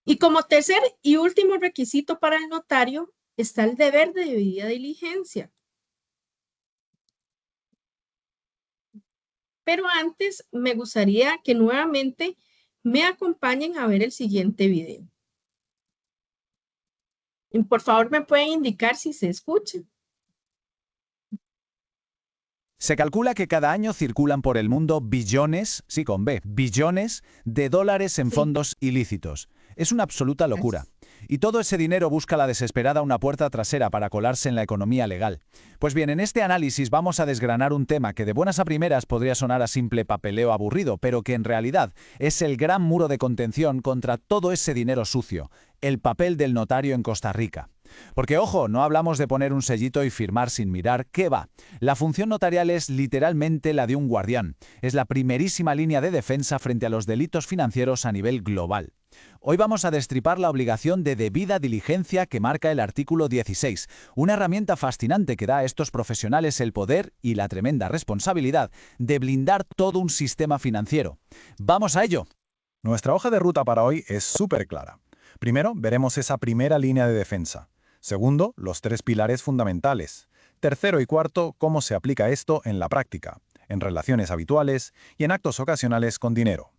Y como tercer y último requisito para el notario está el deber de debida diligencia. Pero antes me gustaría que nuevamente me acompañen a ver el siguiente video. Y por favor, me pueden indicar si se escucha. Se calcula que cada año circulan por el mundo billones, sí con B, billones de dólares en Sí. fondos ilícitos. Es una absoluta locura. Y todo ese dinero busca la desesperada una puerta trasera para colarse en la economía legal. Pues bien, en este análisis vamos a desgranar un tema que de buenas a primeras podría sonar a simple papeleo aburrido, pero que en realidad es el gran muro de contención contra todo ese dinero sucio, el papel del notario en Costa Rica. Porque, ojo, no hablamos de poner un sellito y firmar sin mirar, ¿qué va? La función notarial es literalmente la de un guardián. Es la primerísima línea de defensa frente a los delitos financieros a nivel global. Hoy vamos a destripar la obligación de debida diligencia que marca el artículo 16, una herramienta fascinante que da a estos profesionales el poder y la tremenda responsabilidad de blindar todo un sistema financiero. ¡Vamos a ello! Nuestra hoja de ruta para hoy es súper clara. Primero, veremos esa primera línea de defensa. Segundo, los 3 pilares fundamentales. Tercero y cuarto, cómo se aplica esto en la práctica, en relaciones habituales y en actos ocasionales con dinero.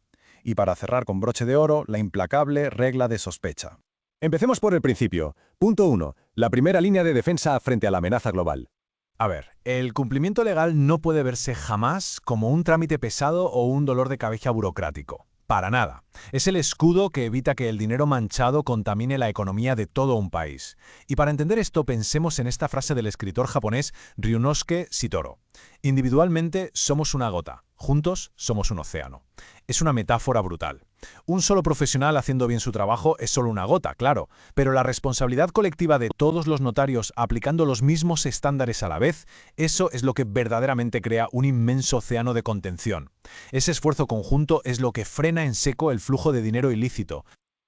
Y para cerrar con broche de oro, la implacable regla de sospecha. Empecemos por el principio. Punto 1. La primera línea de defensa frente a la amenaza global. A ver, el cumplimiento legal no puede verse jamás como un trámite pesado o un dolor de cabeza burocrático. Para nada. Es el escudo que evita que el dinero manchado contamine la economía de todo un país. Y para entender esto, pensemos en esta frase del escritor japonés Ryunosuke Shitoro. Individualmente somos una gota, juntos somos un océano. Es una metáfora brutal. Un solo profesional haciendo bien su trabajo es solo una gota, claro, pero la responsabilidad colectiva de todos los notarios aplicando los mismos estándares a la vez, eso es lo que verdaderamente crea un inmenso océano de contención. Ese esfuerzo conjunto es lo que frena en seco el flujo de dinero ilícito.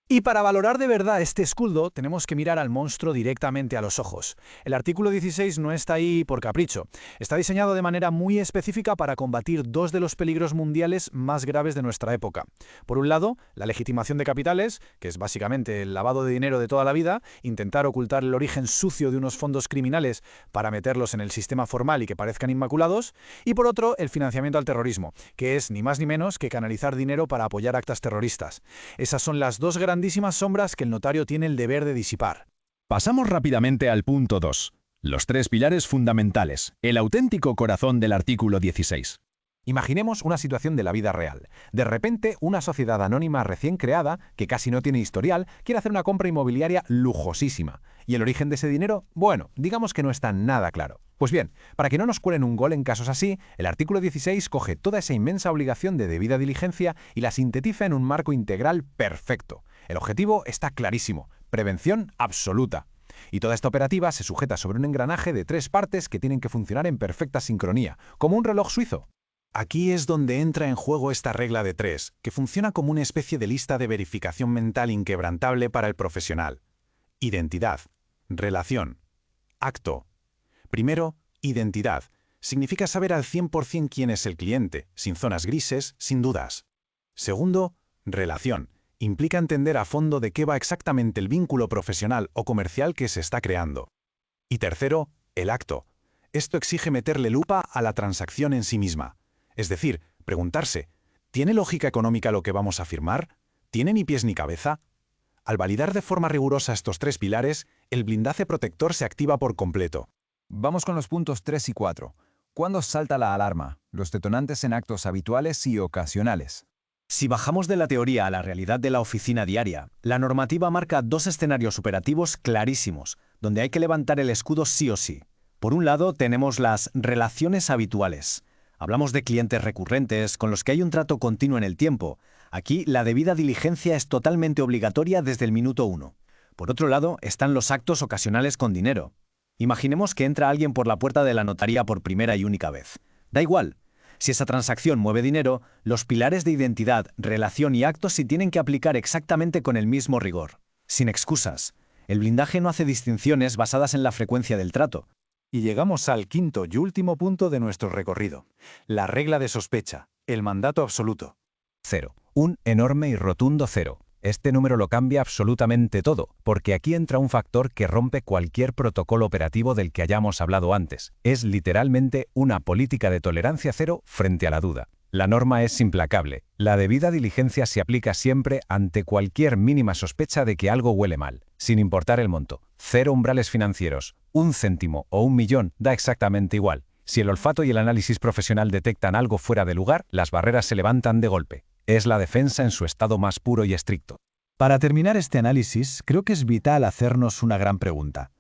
Y para valorar de verdad este escudo, tenemos que mirar al monstruo directamente a los ojos. El artículo 16 no está ahí por capricho. Está diseñado de manera muy específica para combatir 2 de los peligros mundiales más graves de nuestra época. Por un lado, la legitimación de capitales, que es básicamente el lavado de dinero de toda la vida, intentar ocultar el origen sucio de unos fondos criminales para meterlos en el sistema formal y que parezcan inmaculados. Y por otro, el financiamiento al terrorismo, que es ni más ni menos que canalizar dinero para apoyar actas terroristas. Esas son las 2 grandísimas sombras que el notario tiene el deber de disipar. Pasamos rápidamente al punto 2. Los 3 pilares fundamentales, el auténtico corazón del artículo 16. Imaginemos una situación de la vida real. De repente, una sociedad anónima recién creada, que casi no tiene historial, quiere hacer una compra inmobiliaria lujosísima. ¿Y el origen de ese dinero? Bueno, digamos que no está nada claro. Pues bien, para que no nos cuelen un gol en casos así, el artículo 16 coge toda esa inmensa obligación de debida diligencia y la sintetiza en un marco integral perfecto. El objetivo está clarísimo: prevención absoluta. Y toda esta operativa se sujeta sobre un engranaje de 3 partes que tienen que funcionar en perfecta sincronía, como un reloj suizo. Aquí es donde entra en juego esta regla de 3, que funciona como una especie de lista de verificación mental inquebrantable para el profesional. Identidad, relación, acto. Primero, identidad. Significa saber al 100% quién es el cliente, sin zonas grises, sin dudas. Segundo, relación. Implica entender a fondo de qué va exactamente el vínculo profesional o comercial que se está creando. Y tercero, el acto. Esto exige meterle lupa a la transacción en sí misma. Es decir, preguntarse, ¿tiene lógica económica lo que vamos a firmar? ¿Tiene ni pies ni cabeza? Al validar de forma rigurosa estos 3 pilares, el blindaje protector se activa por completo. Vamos con los puntos 3 y 4. ¿Cuándo salta la alarma? Los detonantes en actos habituales y ocasionales. Si bajamos de la teoría a la realidad de la oficina diaria, la normativa marca 2 escenarios operativos clarísimos, donde hay que levantar el escudo sí o sí. Por un lado, tenemos las relaciones habituales. Hablamos de clientes recurrentes con los que hay un trato continuo en el tiempo. Aquí, la debida diligencia es totalmente obligatoria desde el minuto 1. Por otro lado, están los actos ocasionales con dinero. Imaginemos que entra alguien por la puerta de la notaría por primera y única vez. Da igual. Si esa transacción mueve dinero, los pilares de identidad, relación y actos se tienen que aplicar exactamente con el mismo rigor. Sin excusas. El blindaje no hace distinciones basadas en la frecuencia del trato. Y llegamos al quinto y último punto de nuestro recorrido. La regla de sospecha, el mandato absoluto. 0. Un enorme y rotundo 0. Este número lo cambia absolutamente todo, porque aquí entra un factor que rompe cualquier protocolo operativo del que hayamos hablado antes. Es literalmente una política de tolerancia cero frente a la duda. La norma es implacable. La debida diligencia se aplica siempre ante cualquier mínima sospecha de que algo huele mal, sin importar el monto. 0 umbrales financieros, 1 céntimo o 1 millón, da exactamente igual. Si el olfato y el análisis profesional detectan algo fuera de lugar, las barreras se levantan de golpe. Es la defensa en su estado más puro y estricto. Para terminar este análisis, creo que es vital hacernos una gran pregunta.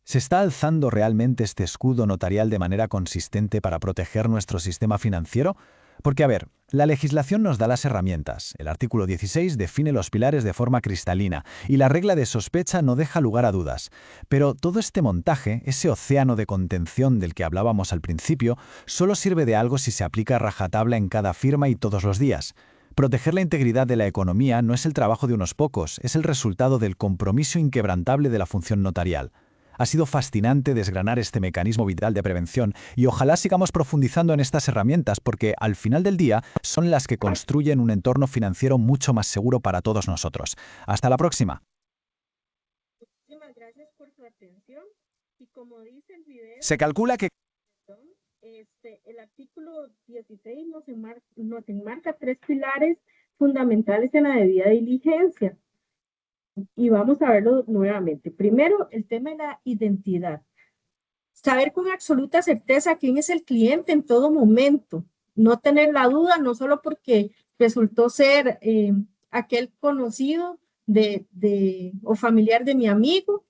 ¿Se está alzando realmente este escudo notarial de manera consistente para proteger nuestro sistema financiero? Porque, a ver, la legislación nos da las herramientas. El artículo 16 define los pilares de forma cristalina y la regla de sospecha no deja lugar a dudas. Pero todo este montaje, ese océano de contención del que hablábamos al principio, solo sirve de algo si se aplica a rajatabla en cada firma y todos los días. Proteger la integridad de la economía no es el trabajo de unos pocos, es el resultado del compromiso inquebrantable de la función notarial. Ha sido fascinante desgranar este mecanismo vital de prevención y ojalá sigamos profundizando en estas herramientas porque al final del día son las que construyen un entorno financiero mucho más seguro para todos nosotros. Hasta la próxima. Muchísimas gracias por su atención. Y como dice el video, Se calcula que el artículo 16 nos enmarca 3 pilares fundamentales en la debida diligencia. Y vamos a verlo nuevamente. Primero, el tema de la identidad. Saber con absoluta certeza quién es el cliente en todo momento. No tener la duda, no solo porque resultó ser aquel conocido o familiar de mi amigo,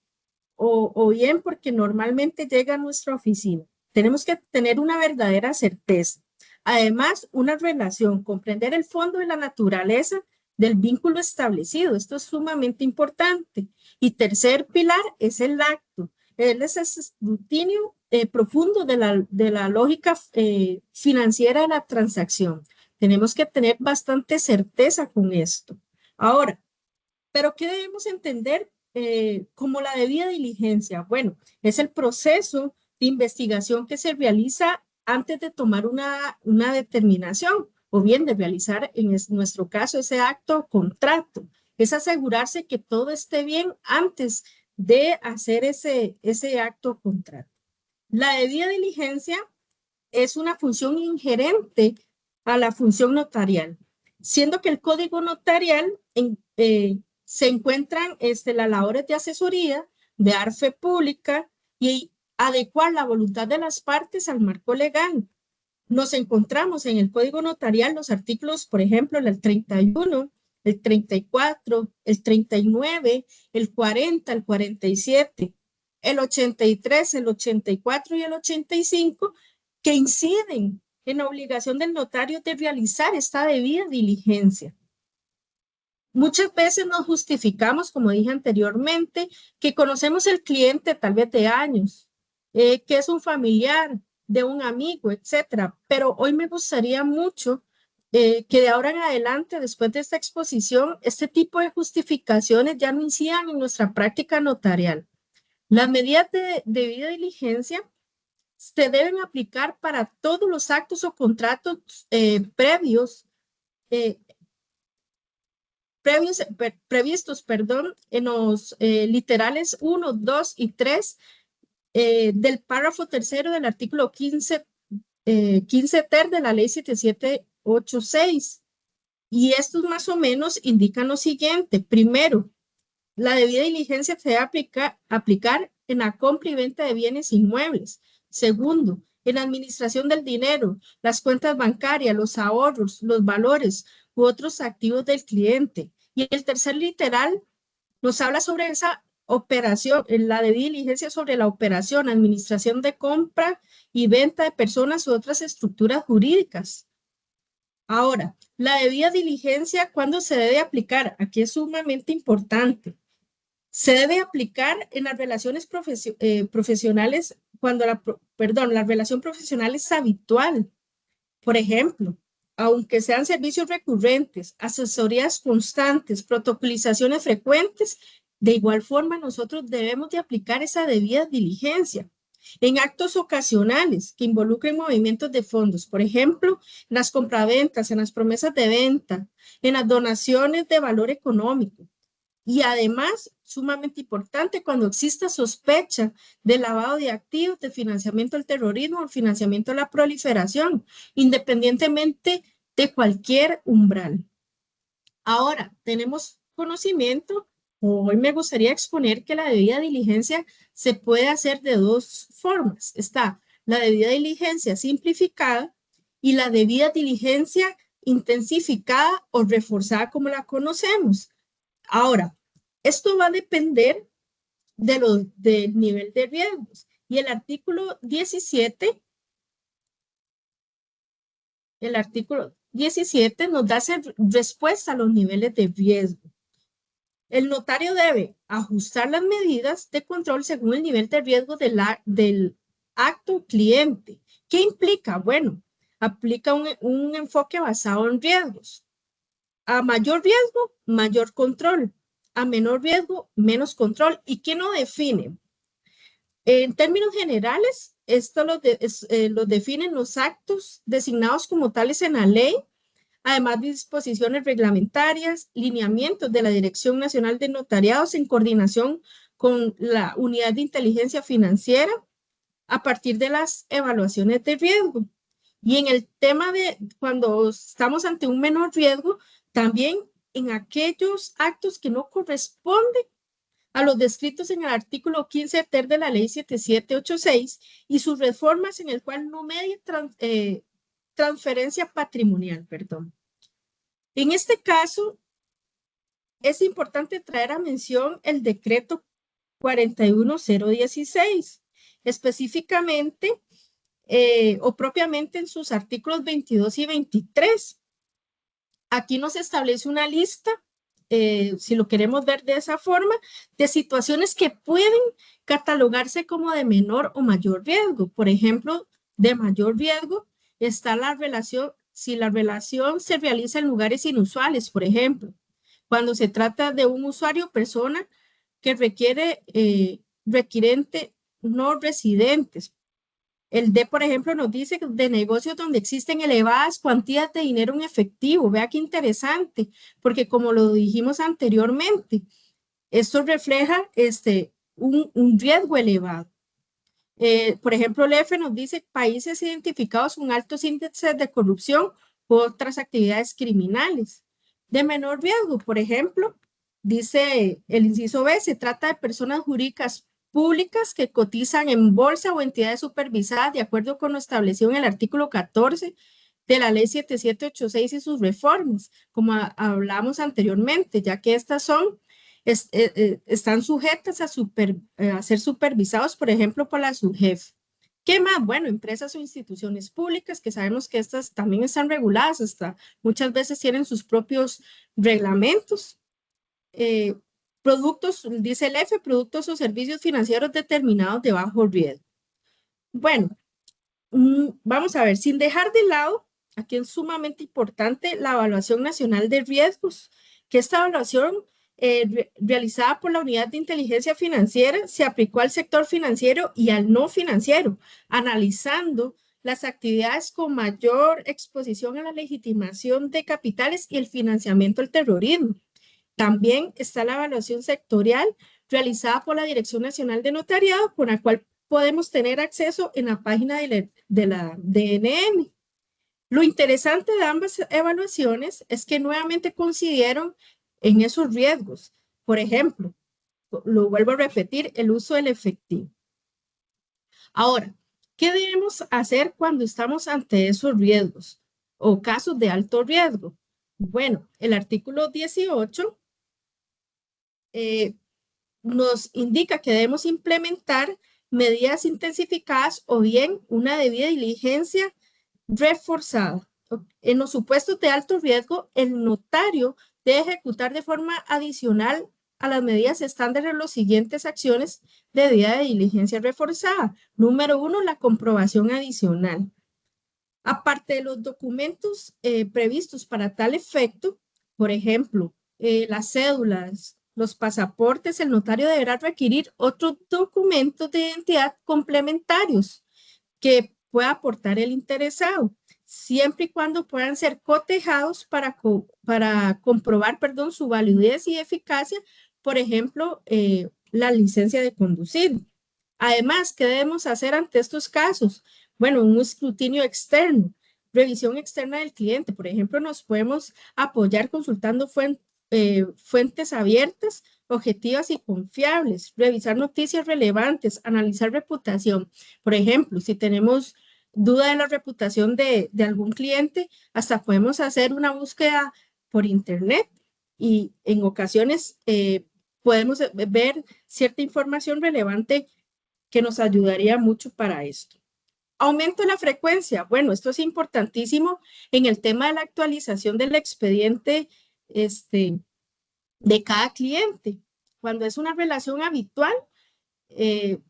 o bien porque normalmente llega a nuestra oficina. Tenemos que tener una verdadera certeza. Además, una relación, comprender el fondo y la naturaleza del vínculo establecido. Esto es sumamente importante. Y tercer pilar es el acto. Es ese escrutinio profundo de la lógica financiera de la transacción. Tenemos que tener bastante certeza con esto. Ahora, ¿pero qué debemos entender como la debida diligencia? Bueno, es el proceso de investigación que se realiza antes de tomar una determinación o bien de realizar, en nuestro caso, ese acto o contrato. Es asegurarse que todo esté bien antes de hacer ese acto o contrato. La debida diligencia es una función inherente a la función notarial, siendo que el código notarial se encuentran las labores de asesoría, de dar fe pública y adecuar la voluntad de las partes al marco legal. Nos encontramos en el Código Notarial los artículos, por ejemplo, el 31, el 34, el 39, el 40, el 47, el 83, el 84 y el 85, que inciden en la obligación del notario de realizar esta debida diligencia. Muchas veces nos justificamos, como dije anteriormente, que conocemos el cliente tal vez de años, que es un familiar de un amigo, etcétera. Pero hoy me gustaría mucho que de ahora en adelante, después de esta exposición, este tipo de justificaciones ya no incidan en nuestra práctica notarial. Las medidas de debida diligencia se deben aplicar para todos los actos o contratos previstos en los literales 1, 2 y 3 del párrafo tercero del artículo 15 ter de la ley 7786. Y estos más o menos indican lo siguiente. Primero, la debida diligencia se debe aplicar en la compra y venta de bienes inmuebles. Segundo, en la administración del dinero, las cuentas bancarias, los ahorros, los valores u otros activos del cliente. Y el tercer literal nos habla sobre esa operación, la debida diligencia sobre la operación, administración de compra y venta de personas u otras estructuras jurídicas. Ahora, la debida diligencia, ¿cuándo se debe aplicar? Aquí es sumamente importante. Se debe aplicar en las relaciones profesionales cuando la relación profesional es habitual. Por ejemplo, aunque sean servicios recurrentes, asesorías constantes, protocolizaciones frecuentes, de igual forma nosotros debemos de aplicar esa debida diligencia. En actos ocasionales que involucren movimientos de fondos, por ejemplo, en las compraventas, en las promesas de venta, en las donaciones de valor económico. Y además, sumamente importante, cuando exista sospecha de lavado de activos, de financiamiento del terrorismo o financiamiento de la proliferación, independientemente de cualquier umbral. Ahora, tenemos conocimiento, o hoy me gustaría exponer que la debida diligencia se puede hacer de dos formas. Está la debida diligencia simplificada y la debida diligencia intensificada o reforzada como la conocemos. Ahora, esto va a depender del nivel de riesgos. Y el artículo 17 nos da respuesta a los niveles de riesgo. El notario debe ajustar las medidas de control según el nivel de riesgo del acto cliente. ¿Qué implica? Bueno, aplica un enfoque basado en riesgos. A mayor riesgo, mayor control. A menor riesgo, menos control. ¿Y qué no define? En términos generales, esto lo definen los actos designados como tales en la ley, además de disposiciones reglamentarias, lineamientos de la Dirección Nacional de Notariados en coordinación con la Unidad de Inteligencia Financiera a partir de las evaluaciones de riesgo. Y en el tema de cuando estamos ante un menor riesgo, también en aquellos actos que no corresponden a los descritos en el artículo 15 ter de la ley 7786 y sus reformas en el cual no media transferencia patrimonial, perdón. En este caso, es importante traer a mención el decreto 41016, específicamente o propiamente en sus artículos 22 y 23. Aquí nos establece una lista, si lo queremos ver de esa forma, de situaciones que pueden catalogarse como de menor o mayor riesgo. Por ejemplo, de mayor riesgo está la relación, si la relación se realiza en lugares inusuales, por ejemplo, cuando se trata de un usuario o persona que requirente no residentes. El D, por ejemplo, nos dice de negocios donde existen elevadas cuantías de dinero en efectivo. Vea qué interesante, porque como lo dijimos anteriormente, esto refleja un riesgo elevado. Por ejemplo, el F nos dice países identificados con altos índices de corrupción u otras actividades criminales. De menor riesgo, por ejemplo, dice el inciso B, se trata de personas jurídicas públicas que cotizan en bolsa o entidades supervisadas de acuerdo con lo establecido en el artículo 14 de la ley 7786 y sus reformas, como hablamos anteriormente, ya que estas están sujetas a ser supervisados, por ejemplo, por la SUGEF. ¿Qué más? Bueno, empresas o instituciones públicas, que sabemos que estas también están reguladas, hasta muchas veces tienen sus propios reglamentos. Productos, dice el F, productos o servicios financieros determinados de bajo riesgo. Bueno, vamos a ver, sin dejar de lado, aquí es sumamente importante la evaluación nacional de riesgos, que esta evaluación realizada por la Unidad de Inteligencia Financiera se aplicó al sector financiero y al no financiero, analizando las actividades con mayor exposición a la legitimación de capitales y el financiamiento del terrorismo. También está la evaluación sectorial realizada por la Dirección Nacional de Notariado, con la cual podemos tener acceso en la página de la DNN. Lo interesante de ambas evaluaciones es que nuevamente coincidieron en esos riesgos. Por ejemplo, lo vuelvo a repetir, el uso del efectivo. Ahora, ¿qué debemos hacer cuando estamos ante esos riesgos o casos de alto riesgo? Bueno, el artículo 18 nos indica que debemos implementar medidas intensificadas o bien una debida diligencia reforzada. En los supuestos de alto riesgo, el notario debe ejecutar de forma adicional a las medidas estándares las siguientes acciones de debida diligencia reforzada. Número 1, la comprobación adicional. Aparte de los documentos previstos para tal efecto, por ejemplo, las cédulas, los pasaportes, el notario deberá requerir otros documentos de identidad complementarios que pueda aportar el interesado, siempre y cuando puedan ser cotejados para comprobar, su validez y eficacia, por ejemplo, la licencia de conducir. Además, ¿qué debemos hacer ante estos casos? Bueno, un escrutinio externo. Revisión externa del cliente. Por ejemplo, nos podemos apoyar consultando fuentes abiertas, objetivas y confiables. Revisar noticias relevantes, analizar reputación. Por ejemplo, si tenemos duda de la reputación de algún cliente, hasta podemos hacer una búsqueda por internet y en ocasiones podemos ver cierta información relevante que nos ayudaría mucho para esto. Aumento de la frecuencia. Bueno, esto es importantísimo en el tema de la actualización del expediente de cada cliente. Cuando es una relación habitual,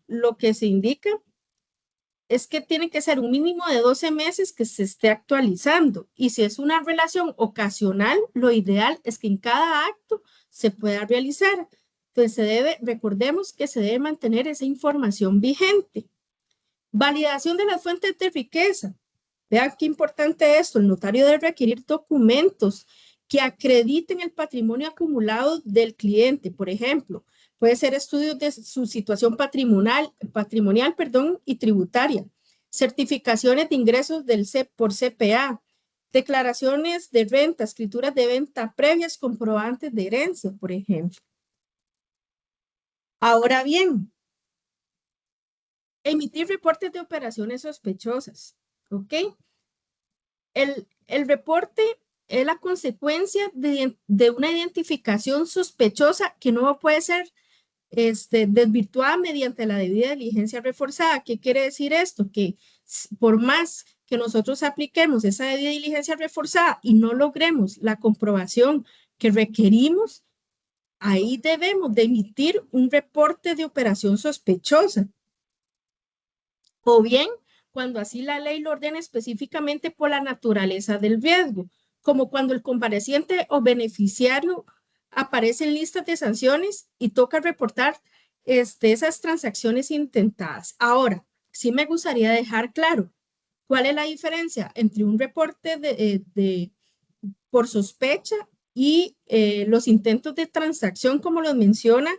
lo que se indica es que tiene que ser un mínimo de 12 meses que se esté actualizando. Y si es una relación ocasional, lo ideal es que en cada acto se pueda realizar. Entonces, recordemos que se debe mantener esa información vigente. Validación de las fuentes de riqueza. Vean qué importante esto. El notario debe requerir documentos que acrediten el patrimonio acumulado del cliente. Por ejemplo, puede ser estudios de su situación patrimonial, y tributaria, certificaciones de ingresos por CPA, declaraciones de renta, escrituras de venta previas, comprobantes de herencia, por ejemplo. Ahora bien, emitir reportes de operaciones sospechosas, ¿ok? El reporte es la consecuencia de una identificación sospechosa que no puede ser desvirtuada mediante la debida diligencia reforzada. ¿Qué quiere decir esto? Que por más que nosotros apliquemos esa debida diligencia reforzada y no logremos la comprobación que requerimos, ahí debemos de emitir un reporte de operación sospechosa. O bien, cuando así la ley lo ordena específicamente por la naturaleza del riesgo, como cuando el compareciente o beneficiario aparece en listas de sanciones y toca reportar esas transacciones intentadas. Ahora, sí me gustaría dejar claro cuál es la diferencia entre un reporte por sospecha y los intentos de transacción, como los menciona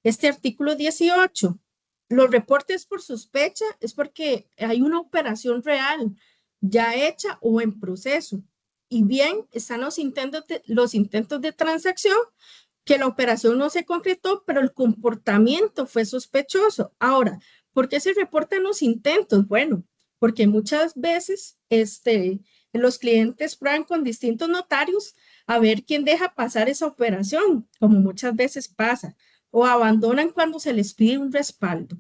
este artículo 18. Los reportes por sospecha es porque hay una operación real ya hecha o en proceso. Y bien, están los intentos de transacción, que la operación no se concretó, pero el comportamiento fue sospechoso. Ahora, ¿por qué se reportan los intentos? Bueno, porque muchas veces los clientes prueban con distintos notarios a ver quién deja pasar esa operación, como muchas veces pasa, o abandonan cuando se les pide un respaldo.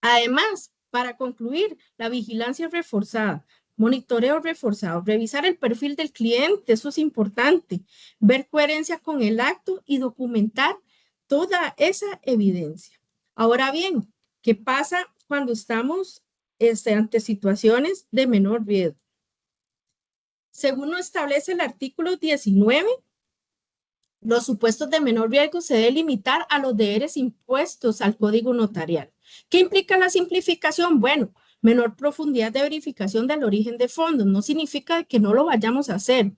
Además, para concluir, la vigilancia reforzada, monitoreo reforzado, revisar el perfil del cliente, eso es importante, ver coherencia con el acto y documentar toda esa evidencia. Ahora bien, ¿qué pasa cuando estamos ante situaciones de menor riesgo? Según lo establece el artículo 19, los supuestos de menor riesgo se deben limitar a los deberes impuestos al Código Notarial. ¿Qué implica la simplificación? Bueno, menor profundidad de verificación del origen de fondos. No significa que no lo vayamos a hacer.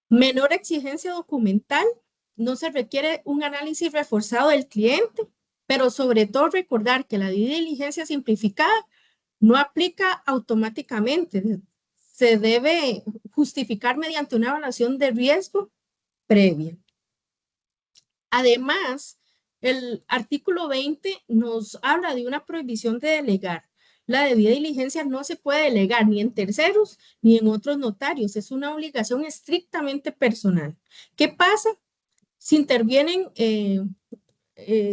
Menor exigencia documental. No se requiere un análisis reforzado del cliente, pero sobre todo recordar que la diligencia simplificada no aplica automáticamente. Se debe justificar mediante una evaluación de riesgo previa. Además, el artículo 20 nos habla de una prohibición de delegar. La debida diligencia no se puede delegar ni en terceros ni en otros notarios. Es una obligación estrictamente personal. ¿Qué pasa si intervienen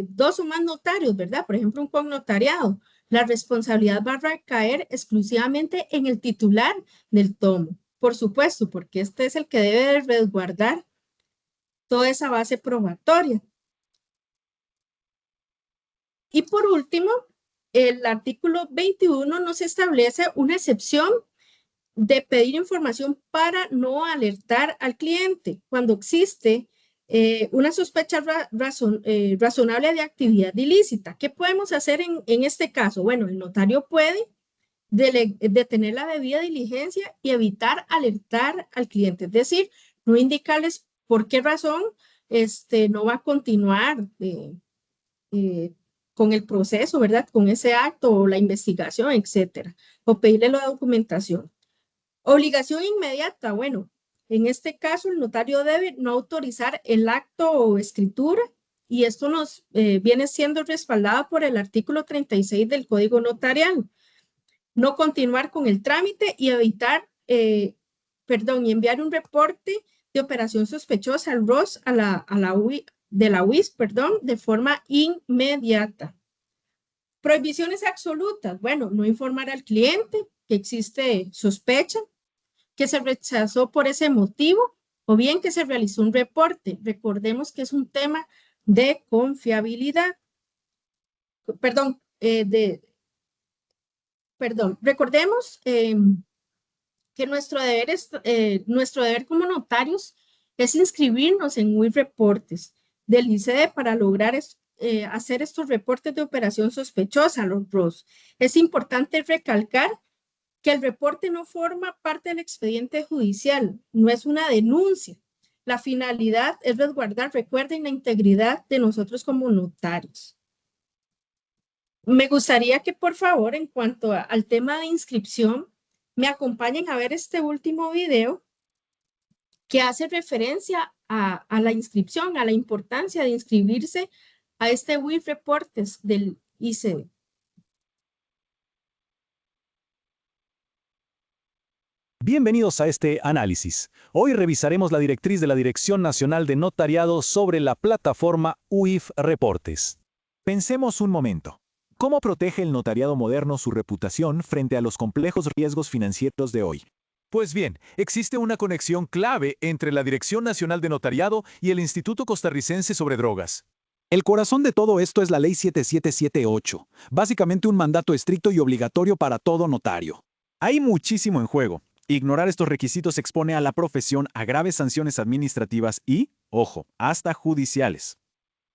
dos o más notarios, verdad? Por ejemplo, un connotariado. La responsabilidad va a recaer exclusivamente en el titular del tomo. Por supuesto, porque este es el que debe resguardar toda esa base probatoria. Y por último, el artículo 21 nos establece una excepción de pedir información para no alertar al cliente cuando existe una sospecha razonable de actividad ilícita. ¿Qué podemos hacer en este caso? Bueno, el notario puede detener la debida diligencia y evitar alertar al cliente, es decir, no indicarles por qué razón no va a continuar con el proceso, ¿verdad? Con ese acto o la investigación, etcétera, o pedirle la documentación. Obligación inmediata. Bueno, en este caso el notario debe no autorizar el acto o escritura y esto nos viene siendo respaldado por el artículo 36 del Código Notarial. No continuar con el trámite y evitar, y enviar un reporte de operación sospechosa al ROS de la UIS, de forma inmediata. Prohibiciones absolutas. Bueno, no informar al cliente que existe sospecha, que se rechazó por ese motivo o bien que se realizó un reporte. Recordemos que es un tema de confiabilidad. Recordemos que nuestro deber como notarios es inscribirnos en WIF Reportes del ICD para lograr hacer estos reportes de operación sospechosa, los ROS. Es importante recalcar que el reporte no forma parte del expediente judicial, no es una denuncia. La finalidad es resguardar, recuerden, la integridad de nosotros como notarios. Me gustaría que, por favor, en cuanto al tema de inscripción, me acompañen a ver este último video que hace referencia a la inscripción, a la importancia de inscribirse a este WIF Reportes del ICD. Bienvenidos a este análisis. Hoy revisaremos la directriz de la Dirección Nacional de Notariado sobre la plataforma WIF Reportes. Pensemos un momento. ¿Cómo protege el notariado moderno su reputación frente a los complejos riesgos financieros de hoy? Pues bien, existe una conexión clave entre la Dirección Nacional de Notariado y el Instituto Costarricense sobre Drogas. El corazón de todo esto es la Ley 7778, básicamente un mandato estricto y obligatorio para todo notario. Hay muchísimo en juego. Ignorar estos requisitos expone a la profesión a graves sanciones administrativas y, ojo, hasta judiciales.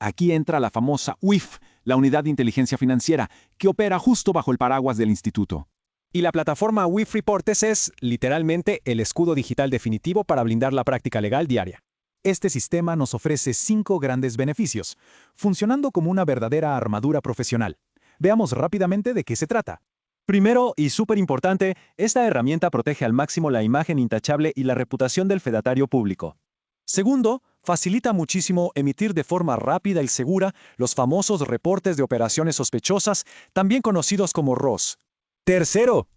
Aquí entra la famosa UIF, la Unidad de Inteligencia Financiera, que opera justo bajo el paraguas del instituto. Y la plataforma WIF Reportes es, literalmente, el escudo digital definitivo para blindar la práctica legal diaria. Este sistema nos ofrece 5 grandes beneficios, funcionando como una verdadera armadura profesional. Veamos rápidamente de qué se trata. Primero, y súper importante, esta herramienta protege al máximo la imagen intachable y la reputación del fedatario público. Segundo, facilita muchísimo emitir de forma rápida y segura los famosos reportes de operaciones sospechosas, también conocidos como ROS. Tercero,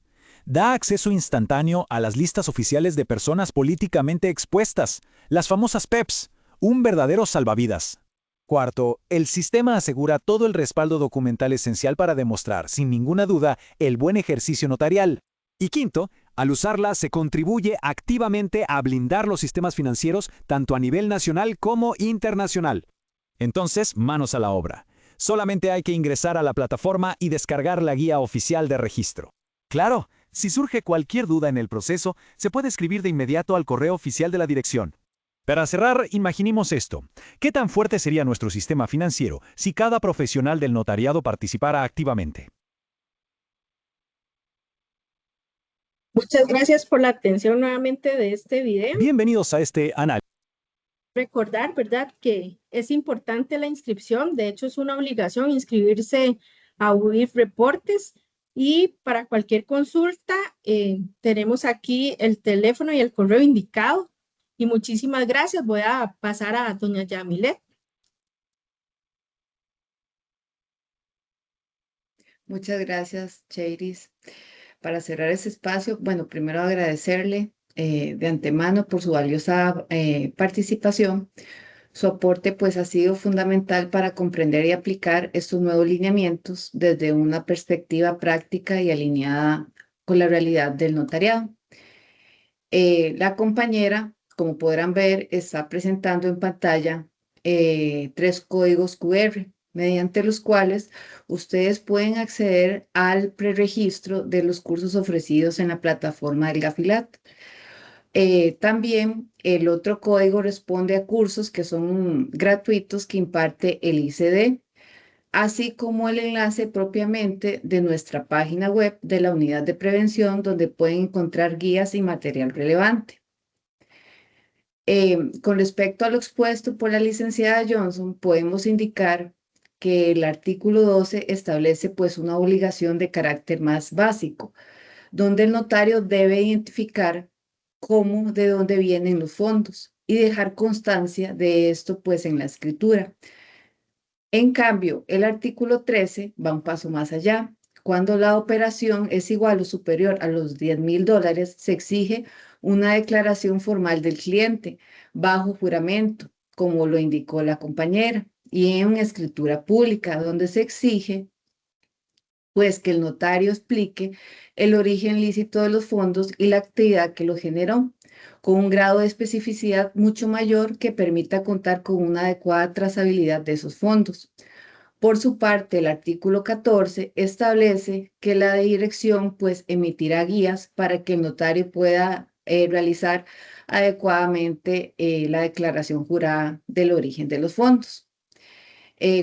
da acceso instantáneo a las listas oficiales de personas políticamente expuestas, las famosas PEPs, un verdadero salvavidas. Cuarto, el sistema asegura todo el respaldo documental esencial para demostrar, sin ninguna duda, el buen ejercicio notarial. Y quinto, al usarla se contribuye activamente a blindar los sistemas financieros tanto a nivel nacional como internacional. Entonces, manos a la obra. Solamente hay que ingresar a la plataforma y descargar la guía oficial de registro. Claro, si surge cualquier duda en el proceso, se puede escribir de inmediato al correo oficial de la dirección. Para cerrar, imaginemos esto. ¿Qué tan fuerte sería nuestro sistema financiero si cada profesional del notariado participara activamente? Muchas gracias por la atención nuevamente de este video. Bienvenidos a este análisis. Recordar, ¿verdad?, que es importante la inscripción. De hecho, es una obligación inscribirse a WIF Reportes. Y para cualquier consulta, tenemos aquí el teléfono y el correo indicado. Y muchísimas gracias. Voy a pasar a doña Yamilet. Muchas gracias, Cheiris. Para cerrar ese espacio, bueno, primero agradecerle de antemano por su valiosa participación. Su aporte pues ha sido fundamental para comprender y aplicar estos nuevos lineamientos desde una perspectiva práctica y alineada con la realidad del notariado. La compañera, como podrán ver, está presentando en pantalla 3 códigos QR, mediante los cuales ustedes pueden acceder al preregistro de los cursos ofrecidos en la plataforma del Gafilat. También el otro código responde a cursos que son gratuitos que imparte el ICD, así como el enlace propiamente de nuestra página web de la unidad de prevención, donde pueden encontrar guías y material relevante. Con respecto a lo expuesto por la licenciada Johnson, podemos indicar que el artículo 12 establece pues una obligación de carácter más básico, donde el notario debe identificar cómo, de dónde vienen los fondos y dejar constancia de esto pues en la escritura. En cambio, el artículo 13 va un paso más allá. Cuando la operación es igual o superior a los $10,000, se exige una declaración formal del cliente bajo juramento, como lo indicó la compañera, y en una escritura pública, donde se exige pues que el notario explique el origen lícito de los fondos y la actividad que lo generó, con un grado de especificidad mucho mayor que permita contar con una adecuada trazabilidad de esos fondos. Por su parte, el artículo 14 establece que la dirección pues emitirá guías para que el notario pueda realizar adecuadamente la declaración jurada del origen de los fondos.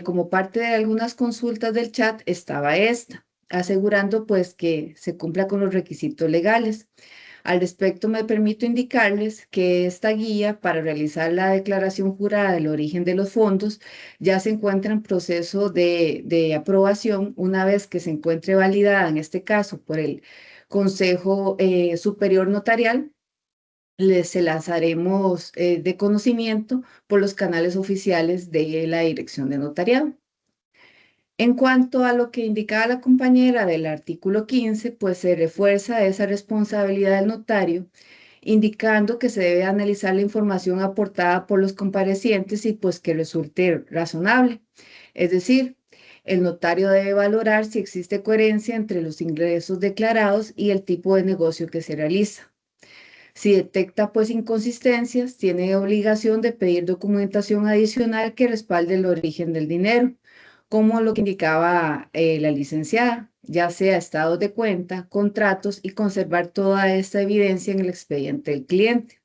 Como parte de algunas consultas del chat estaba esta, asegurando pues que se cumpla con los requisitos legales. Al respecto, me permito indicarles que esta guía para realizar la declaración jurada del origen de los fondos ya se encuentra en proceso de aprobación una vez que se encuentre validada, en este caso, por el Consejo Superior Notarial. Se las haremos de conocimiento por los canales oficiales de la Dirección de Notariado. En cuanto a lo que indicaba la compañera del artículo 15, pues se refuerza esa responsabilidad del notario, indicando que se debe analizar la información aportada por los comparecientes y pues que resulte razonable. Es decir, el notario debe valorar si existe coherencia entre los ingresos declarados y el tipo de negocio que se realiza. Si detecta pues inconsistencias, tiene obligación de pedir documentación adicional que respalde el origen del dinero, como lo que indicaba la licenciada, ya sea estados de cuenta, contratos y conservar toda esta evidencia en el expediente del cliente.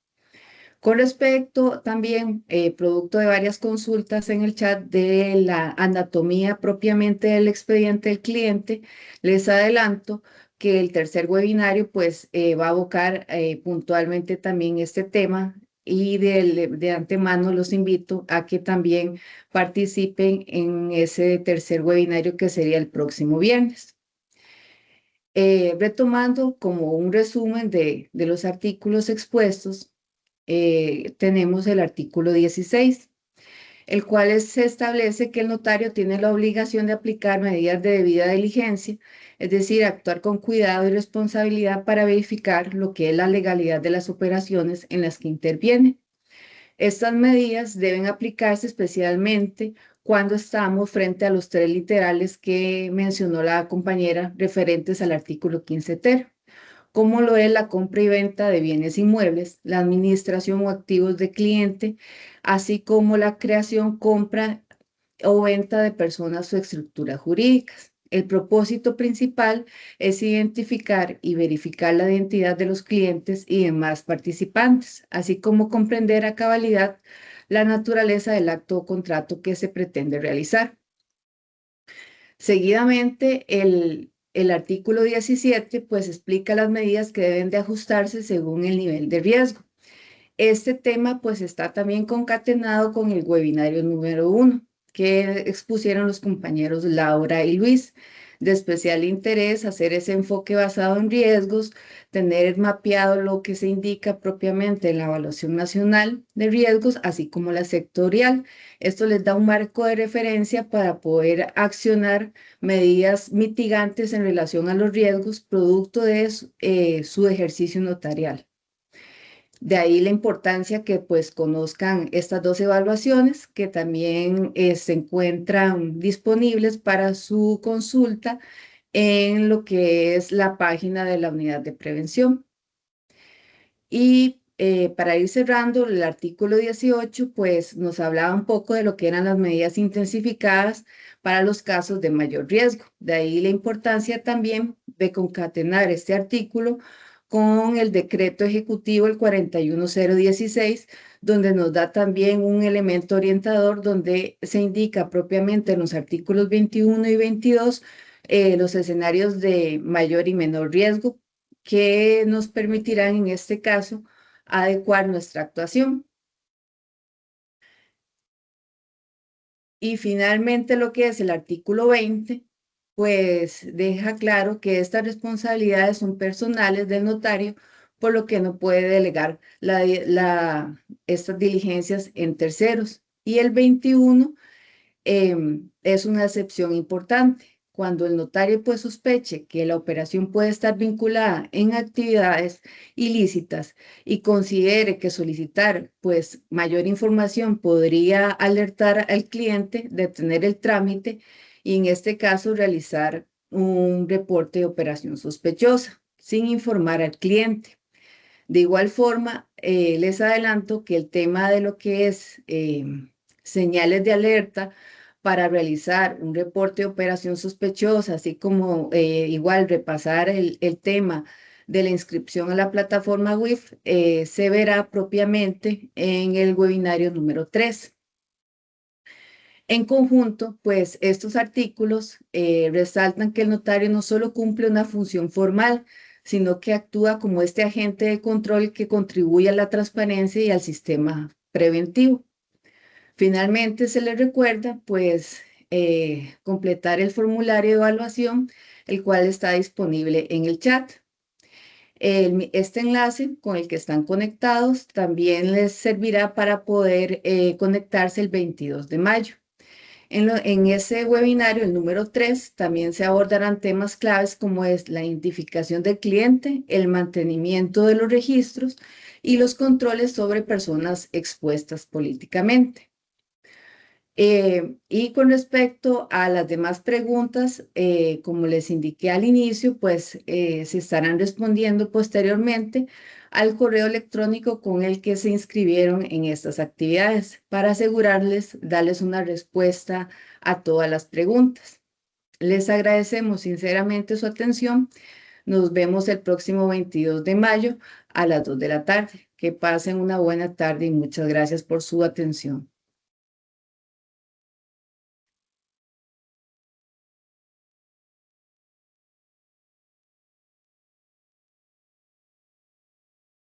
Con respecto también, producto de varias consultas en el chat de la anatomía propiamente del expediente del cliente, les adelanto que el tercer webinario pues va a abocar puntualmente también este tema y de antemano los invito a que también participen en ese tercer webinario que sería el próximo viernes. Retomando como un resumen de los artículos expuestos, tenemos el artículo 16, el cual se establece que el notario tiene la obligación de aplicar medidas de debida diligencia, es decir, actuar con cuidado y responsabilidad para verificar lo que es la legalidad de las operaciones en las que interviene. Estas medidas deben aplicarse especialmente cuando estamos frente a los tres literales que mencionó la compañera referentes al artículo 15 ter, como lo es la compra y venta de bienes inmuebles, la administración o activos de cliente, así como la creación, compra o venta de personas o estructuras jurídicas. El propósito principal es identificar y verificar la identidad de los clientes y demás participantes, así como comprender a cabalidad la naturaleza del acto o contrato que se pretende realizar. Seguidamente, el artículo 17 pues explica las medidas que deben de ajustarse según el nivel de riesgo. Este tema pues está también concatenado con el webinario número 1 que expusieron los compañeros Laura y Luis. De especial interés hacer ese enfoque basado en riesgos, tener mapeado lo que se indica propiamente en la evaluación nacional de riesgos, así como la sectorial. Esto les da un marco de referencia para poder accionar medidas mitigantes en relación a los riesgos producto de su ejercicio notarial. De ahí la importancia que pues conozcan estas dos evaluaciones que también se encuentran disponibles para su consulta en lo que es la página de la unidad de prevención. Y para ir cerrando, el artículo 18 pues nos hablaba un poco de lo que eran las medidas intensificadas para los casos de mayor riesgo. De ahí la importancia también de concatenar este artículo con el decreto ejecutivo el 41016, donde nos da también un elemento orientador donde se indica propiamente en los artículos 21 y 22 los escenarios de mayor y menor riesgo que nos permitirán en este caso adecuar nuestra actuación. Y finalmente lo que es el artículo 20 pues deja claro que estas responsabilidades son personales del notario, por lo que no puede delegar estas diligencias en terceros. Y el 21 es una excepción importante. Cuando el notario pues sospeche que la operación puede estar vinculada en actividades ilícitas y considere que solicitar pues mayor información podría alertar al cliente, detener el trámite y en este caso realizar un reporte de operación sospechosa sin informar al cliente. De igual forma, les adelanto que el tema de lo que es señales de alerta para realizar un reporte de operación sospechosa, así como igual repasar el tema de la inscripción a la plataforma WIF, se verá propiamente en el webinario número 3. En conjunto, pues estos artículos resaltan que el notario no solo cumple una función formal, sino que actúa como este agente de control que contribuye a la transparencia y al sistema preventivo. Finalmente, se les recuerda, pues, completar el formulario de evaluación, el cual está disponible en el chat. Este enlace con el que están conectados también les servirá para poder conectarse el 22 de mayo. En ese webinario, el número 3, también se abordarán temas claves como es la identificación del cliente, el mantenimiento de los registros y los controles sobre personas expuestas políticamente. Y con respecto a las demás preguntas, como les indiqué al inicio, pues se estarán respondiendo posteriormente al correo electrónico con el que se inscribieron en estas actividades para asegurarles, darles una respuesta a todas las preguntas. Les agradecemos sinceramente su atención. Nos vemos el próximo 22 de mayo a las 2 de la tarde. Que pasen una buena tarde y muchas gracias por su atención.